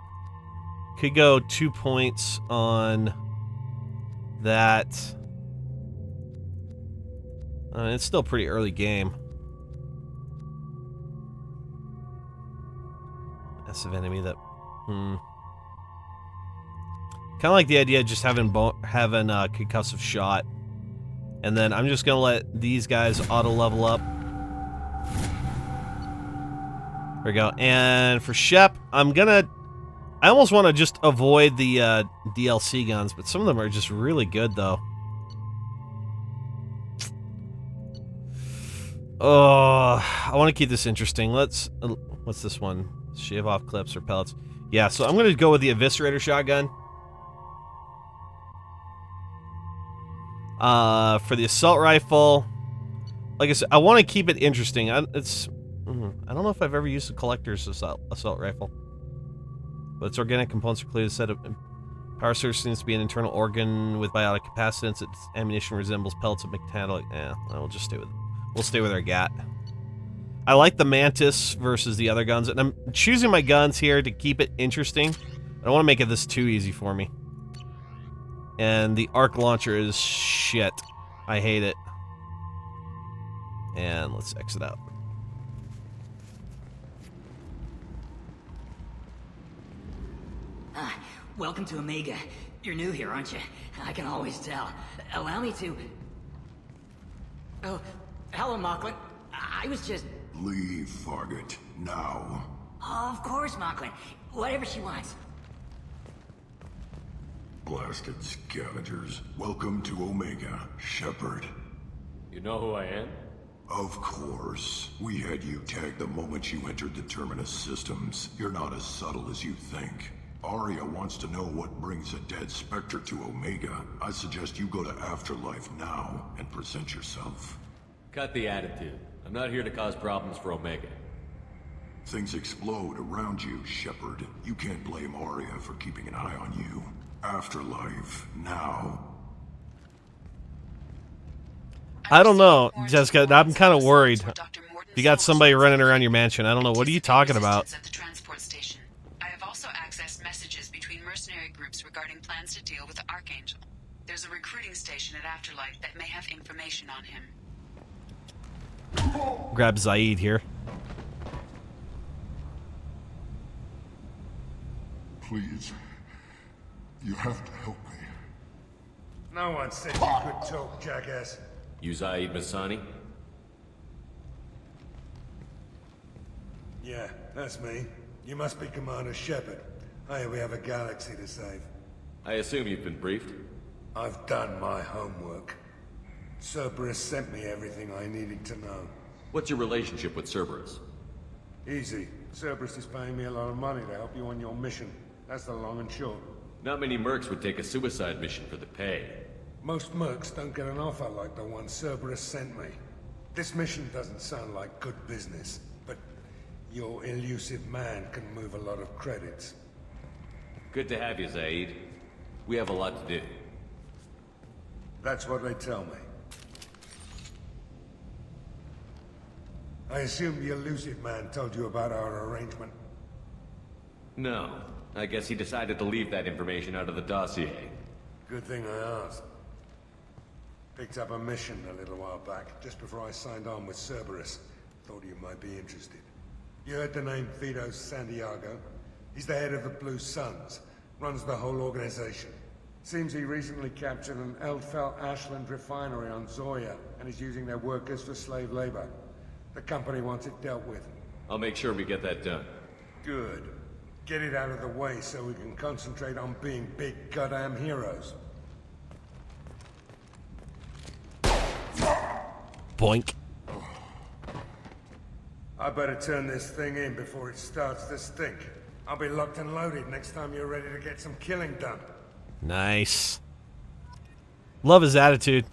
Could go 2 points on that. It's still a pretty early game. Massive enemy that... Kind of like the idea of just having concussive shot. And then I'm just going to let these guys auto-level up. There we go. And for Shep, I'm going to... I almost want to just avoid the DLC guns, but some of them are just really good, though. Oh, I want to keep this interesting. Let's... what's this one? Shave off clips or pellets. Yeah, so I'm going to go with the Eviscerator shotgun. For the assault rifle, like I said, I want to keep it interesting. I don't know if I've ever used a collector's assault rifle, but its organic components are clearly set up. Power source seems to be an internal organ with biotic capacitance. Its ammunition resembles pellets of metallic. We'll just stay with our GAT. I like the Mantis versus the other guns, and I'm choosing my guns here to keep it interesting. I don't want to make it this too easy for me. And the arc launcher is shit. I hate it. And let's exit out. Welcome to Omega. You're new here, aren't you? I can always tell. Allow me to... Oh, hello, Mocklin. I was just... Leave, Fargate. Now. Oh, of course, Mocklin. Whatever she wants. Blasted scavengers. Welcome to Omega, Shepard. You know who I am? Of course. We had you tagged the moment you entered the Terminus systems. You're not as subtle as you think. Aria wants to know what brings a dead Spectre to Omega. I suggest you go to Afterlife now and present yourself. Cut the attitude. I'm not here to cause problems for Omega. Things explode around you, Shepard. You can't blame Aria for keeping an eye on you. Afterlife, now. I don't know, Jessica. I'm kind of worried. You got somebody running around your mansion. I don't know. What are you talking about? At the transport station. I have also accessed messages between mercenary groups regarding plans to deal with the Archangel. There's a recruiting station at Afterlife that may have information on him. Grab Zaid here. Please. You have to help me. No one said you could talk, jackass. You Zaid Masani? Yeah, that's me. You must be Commander Shepard. I hear we have a galaxy to save. I assume you've been briefed? I've done my homework. Cerberus sent me everything I needed to know. What's your relationship with Cerberus? Easy. Cerberus is paying me a lot of money to help you on your mission. That's the long and short. Not many mercs would take a suicide mission for the pay. Most mercs don't get an offer like the one Cerberus sent me. This mission doesn't sound like good business, but your elusive man can move a lot of credits. Good to have you, Zaid. We have a lot to do. That's what they tell me. I assume the Illusive man told you about our arrangement? No. I guess he decided to leave that information out of the dossier. Good thing I asked. Picked up a mission a little while back, just before I signed on with Cerberus. Thought you might be interested. You heard the name Vito Santiago? He's the head of the Blue Suns. Runs the whole organization. Seems he recently captured an Eldfell Ashland refinery on Zoya, and is using their workers for slave labor. The company wants it dealt with. I'll make sure we get that done. Good. Get it out of the way so we can concentrate on being big goddamn heroes. Boink. I better turn this thing in before it starts to stink. I'll be locked and loaded next time you're ready to get some killing done. Nice. Love his attitude.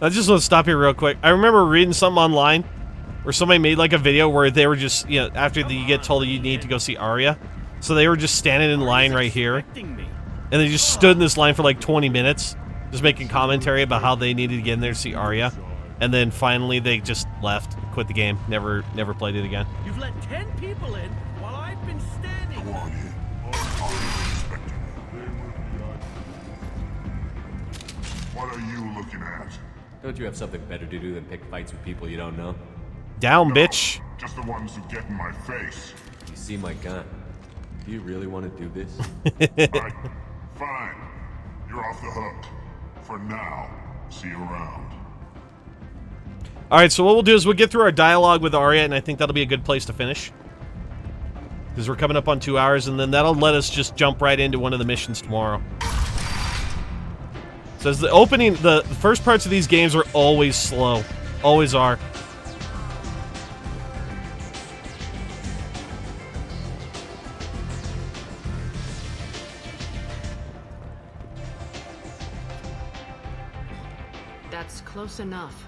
I just want to stop here real quick. I remember reading something online where somebody made like a video where they were just, you know, after you get told that you need to go see Arya, so they were just standing in line right here, and they just stood in this line for like 20 minutes, just making commentary about how they needed to get in there to see Arya, and then finally they just left, quit the game, never played it again. You've let 10 people in while I've been standing. Go on in. What are you looking at? Don't you have something better to do than pick fights with people you don't know? Down, bitch. Just the ones who get in my face. You see my gun. Do you really want to do this? Fine. You're off the hook. For now. See you around. Alright, so what we'll do is we'll get through our dialogue with Arya, and I think that'll be a good place to finish. Because we're coming up on 2 hours, and then that'll let us just jump right into one of the missions tomorrow. So as the first parts of these games are always slow. Always are. That's close enough.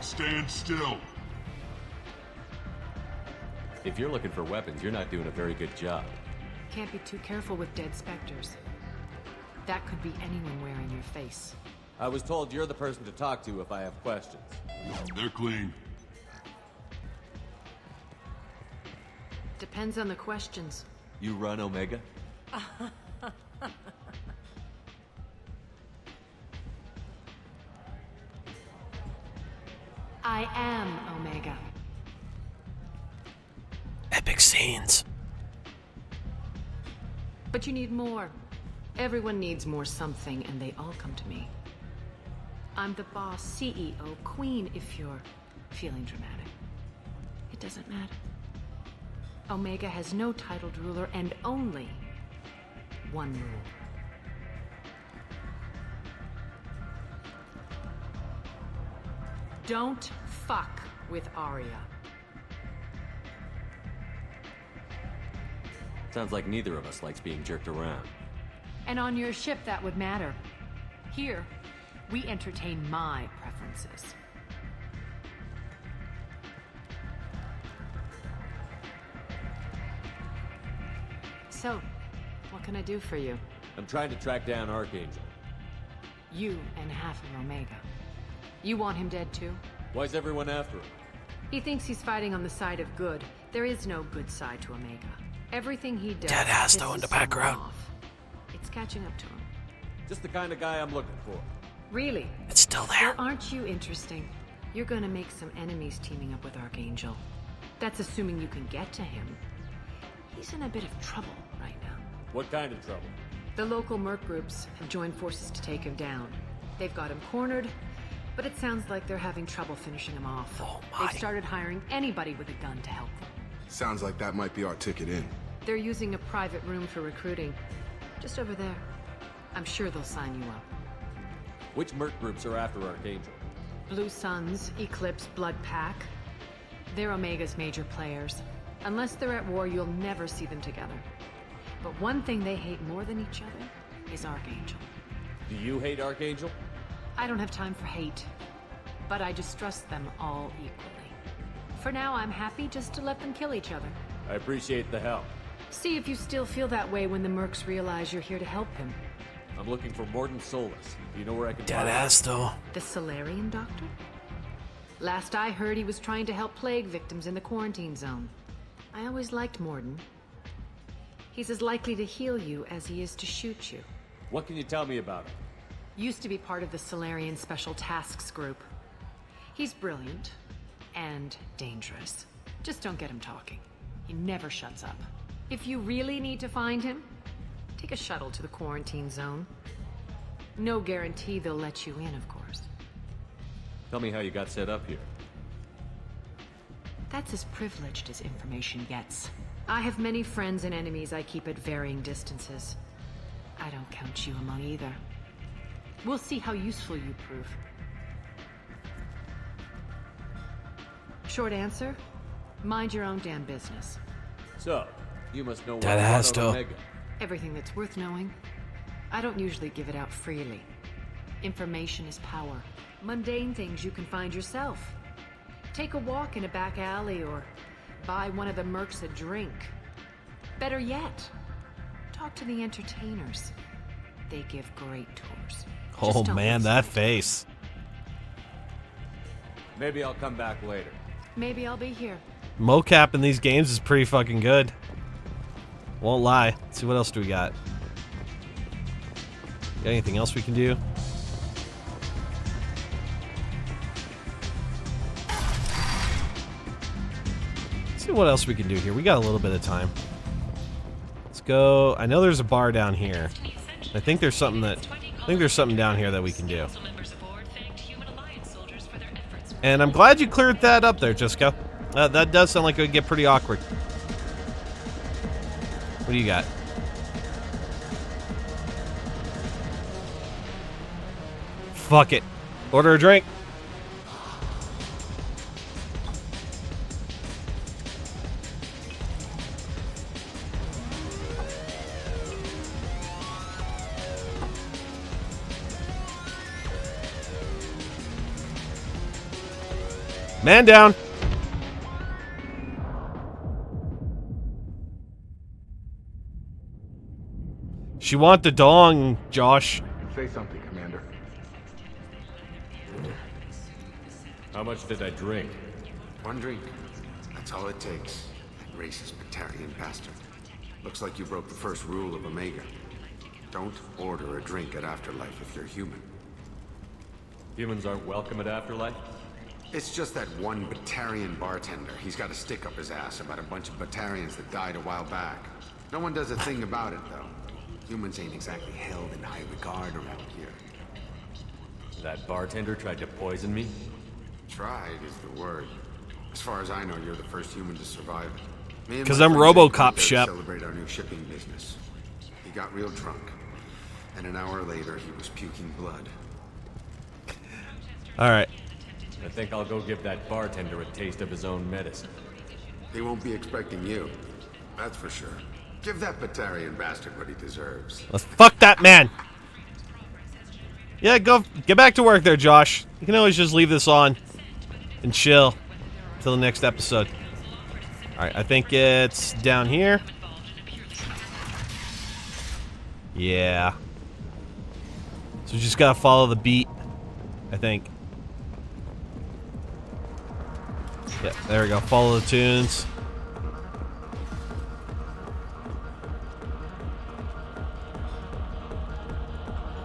Stand still. If you're looking for weapons, you're not doing a very good job. Can't be too careful with dead specters. That could be anyone wearing your face. I was told you're the person to talk to if I have questions. They're clean. Depends on the questions. You run Omega? I am Omega. Epic scenes. But you need more. Everyone needs more something, and they all come to me. I'm the boss, CEO, queen, if you're feeling dramatic. It doesn't matter. Omega has no titled ruler and only one rule. Don't fuck with Arya. Sounds like neither of us likes being jerked around. And on your ship, that would matter. Here, we entertain my preferences. So, what can I do for you? I'm trying to track down Archangel. You and half of Omega. You want him dead too? Why's everyone after him? He thinks he's fighting on the side of good. There is no good side to Omega. Everything he does Dead ass though in the background. It's catching up to him. Just the kind of guy I'm looking for. Really? It's still there. Well, aren't you interesting? You're gonna make some enemies teaming up with Archangel. That's assuming you can get to him. He's in a bit of trouble right now. What kind of trouble? The local merc groups have joined forces to take him down. They've got him cornered, but it sounds like they're having trouble finishing him off. Oh my. They've started hiring anybody with a gun to help them. Sounds like that might be our ticket in. They're using a private room for recruiting. Just over there. I'm sure they'll sign you up. Which merc groups are after Archangel? Blue Suns, Eclipse, Blood Pack. They're Omega's major players. Unless they're at war, you'll never see them together. But one thing they hate more than each other is Archangel. Do you hate Archangel? I don't have time for hate, but I distrust them all equally. For now, I'm happy just to let them kill each other. I appreciate the help. See if you still feel that way when the mercs realize you're here to help him. I'm looking for Morden Solus. Do you know where I can Dead find ass him? though. The Salarian doctor? Last I heard, he was trying to help plague victims in the quarantine zone. I always liked Morden. He's as likely to heal you as he is to shoot you. What can you tell me about him? Used to be part of the Salarian Special Tasks Group. He's brilliant and dangerous. Just don't get him talking. He never shuts up. If you really need to find him, take a shuttle to the quarantine zone. No guarantee they'll let you in, of course. Tell me how you got set up here. That's as privileged as information gets. I have many friends and enemies I keep at varying distances. I don't count you among either. We'll see how useful you prove. Short answer, mind your own damn business. So, you must know That what has about to. Omega. Everything that's worth knowing. I don't usually give it out freely. Information is power. Mundane things you can find yourself. Take a walk in a back alley or buy one of the mercs a drink. Better yet, talk to the entertainers. They give great tours. Oh man, that face. Maybe I'll come back later. Maybe I'll be here. Mocap in these games is pretty fucking good. Won't lie. Let's see, what else do we got? Got anything else we can do? Let's see what else we can do here. We got a little bit of time. Let's go. I know there's a bar down here. I think there's something down here that we can do. And I'm glad you cleared that up there, Jessica. That does sound like it would get pretty awkward. What do you got? Fuck it. Order a drink. Man down. She want the dong, Josh. Say something, Commander. How much did I drink? One drink. That's all it takes. That racist Batarian bastard. Looks like you broke the first rule of Omega. Don't order a drink at Afterlife if you're human. Humans aren't welcome at Afterlife? It's just that one Batarian bartender. He's got a stick up his ass about a bunch of Batarians that died a while back. No one does a thing about it, though. Humans ain't exactly held in high regard around here. That bartender tried to poison me? Tried is the word. As far as I know, you're the first human to survive it. 'Cause I'm RoboCop, Shep. Celebrate our new shipping business. He got real drunk, and an hour later, he was puking blood. All right. I think I'll go give that bartender a taste of his own medicine. He won't be expecting you. That's for sure. Give that Batarian bastard what he deserves. Let's fuck that man. Yeah, go get back to work there, Josh. You can always just leave this on and chill until the next episode. All right, I think it's down here. Yeah. So we just gotta follow the beat, I think. Yeah, there we go. Follow the tunes.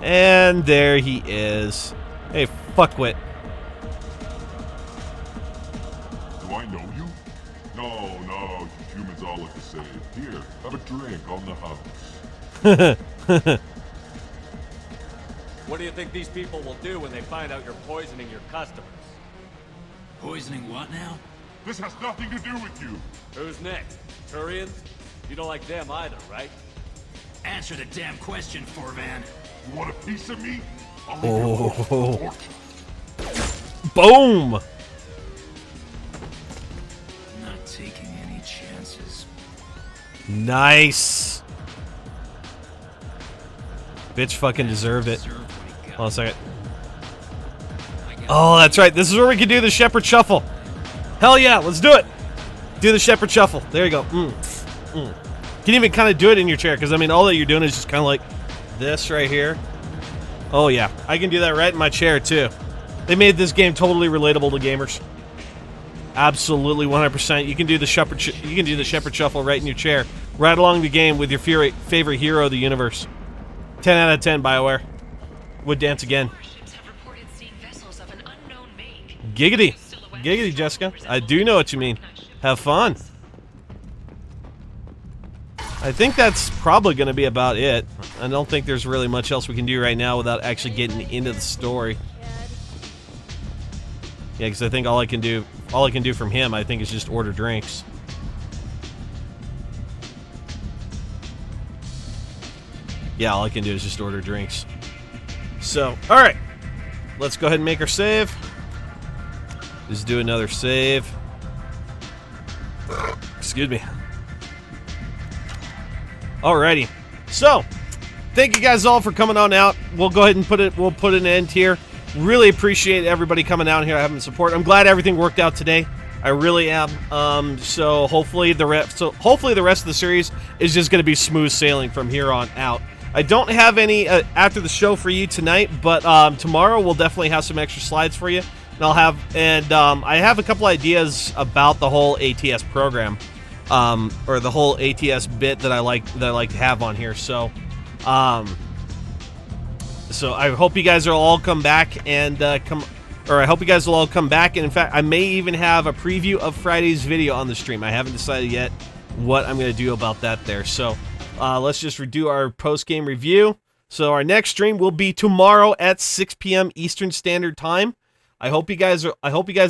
And there he is. Hey, fuckwit. Do I know you? No, you humans all look the same. Here, have a drink on the house. What do you think these people will do when they find out you're poisoning your customers? Poisoning what now? This has nothing to do with you. Who's next? Turians? You don't like them either, right? Answer the damn question, Forvan. You want a piece of me? Oh. Boom! Not taking any chances. Nice. Bitch fucking deserved it. Hold on a second. Oh, that's right. This is where we can do the Shepard Shuffle. Hell yeah, let's do it. Do the Shepard Shuffle. There you go. You can even kind of do it in your chair, because, I mean, all that you're doing is just kind of like this right here. Oh, yeah. I can do that right in my chair, too. They made this game totally relatable to gamers. Absolutely, 100%. You can do the Shepard Shuffle right in your chair, right along the game with your favorite hero of the universe. 10 out of 10, BioWare. Would dance again. Giggity. Giggity, Jessica. I do know what you mean. Have fun. I think that's probably going to be about it. I don't think there's really much else we can do right now without actually getting into the story. Yeah, because I think all I can do from him, I think, is just order drinks. Yeah, all I can do is just order drinks. So, all right, let's go ahead and make our save. Just do another save. Excuse me. Alrighty. So, thank you guys all for coming on out. We'll go ahead and we'll put an end here. Really appreciate everybody coming out here having support. I'm glad everything worked out today. I really am. So hopefully the rest of the series is just going to be smooth sailing from here on out. I don't have any after the show for you tonight, but tomorrow we'll definitely have some extra slides for you. And I have a couple ideas about the whole ATS program, or the whole ATS bit that I like to have on here. So, so I hope you guys will all come back and I hope you guys will all come back. And in fact, I may even have a preview of Friday's video on the stream. I haven't decided yet what I'm going to do about that there. So, let's just redo our post-game review. So our next stream will be tomorrow at 6 p.m. Eastern Standard Time. I hope you guys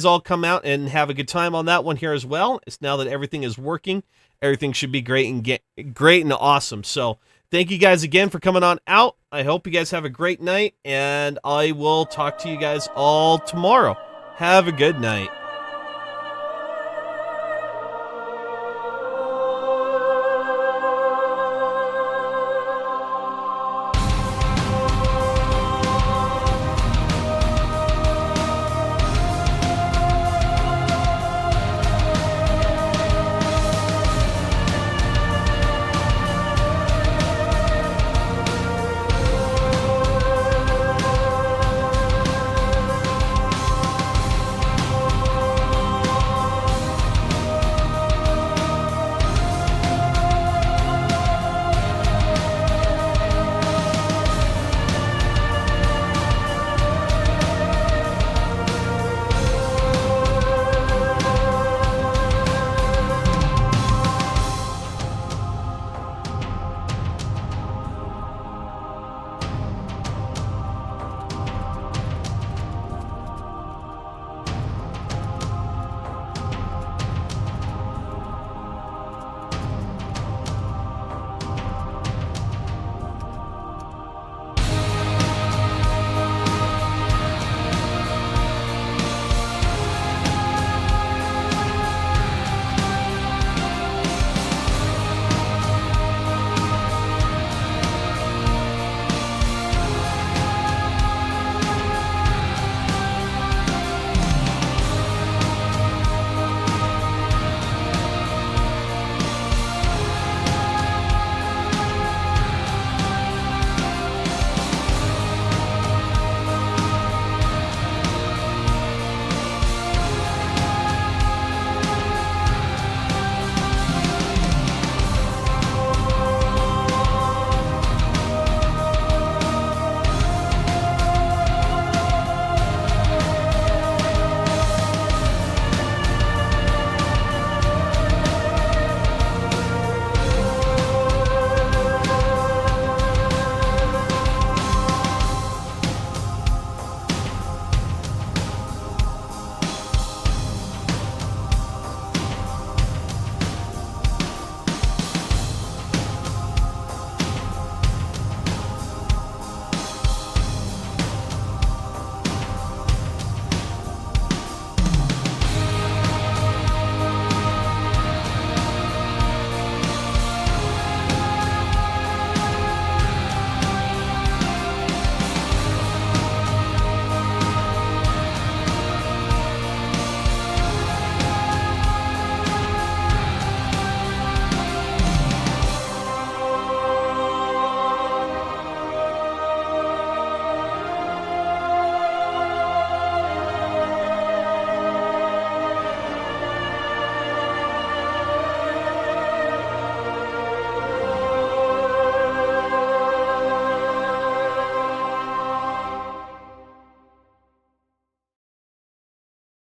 all come out and have a good time on that one here as well. It's now that everything is working, everything should be great and awesome. So thank you guys again for coming on out. I hope you guys have a great night, and I will talk to you guys all tomorrow. Have a good night.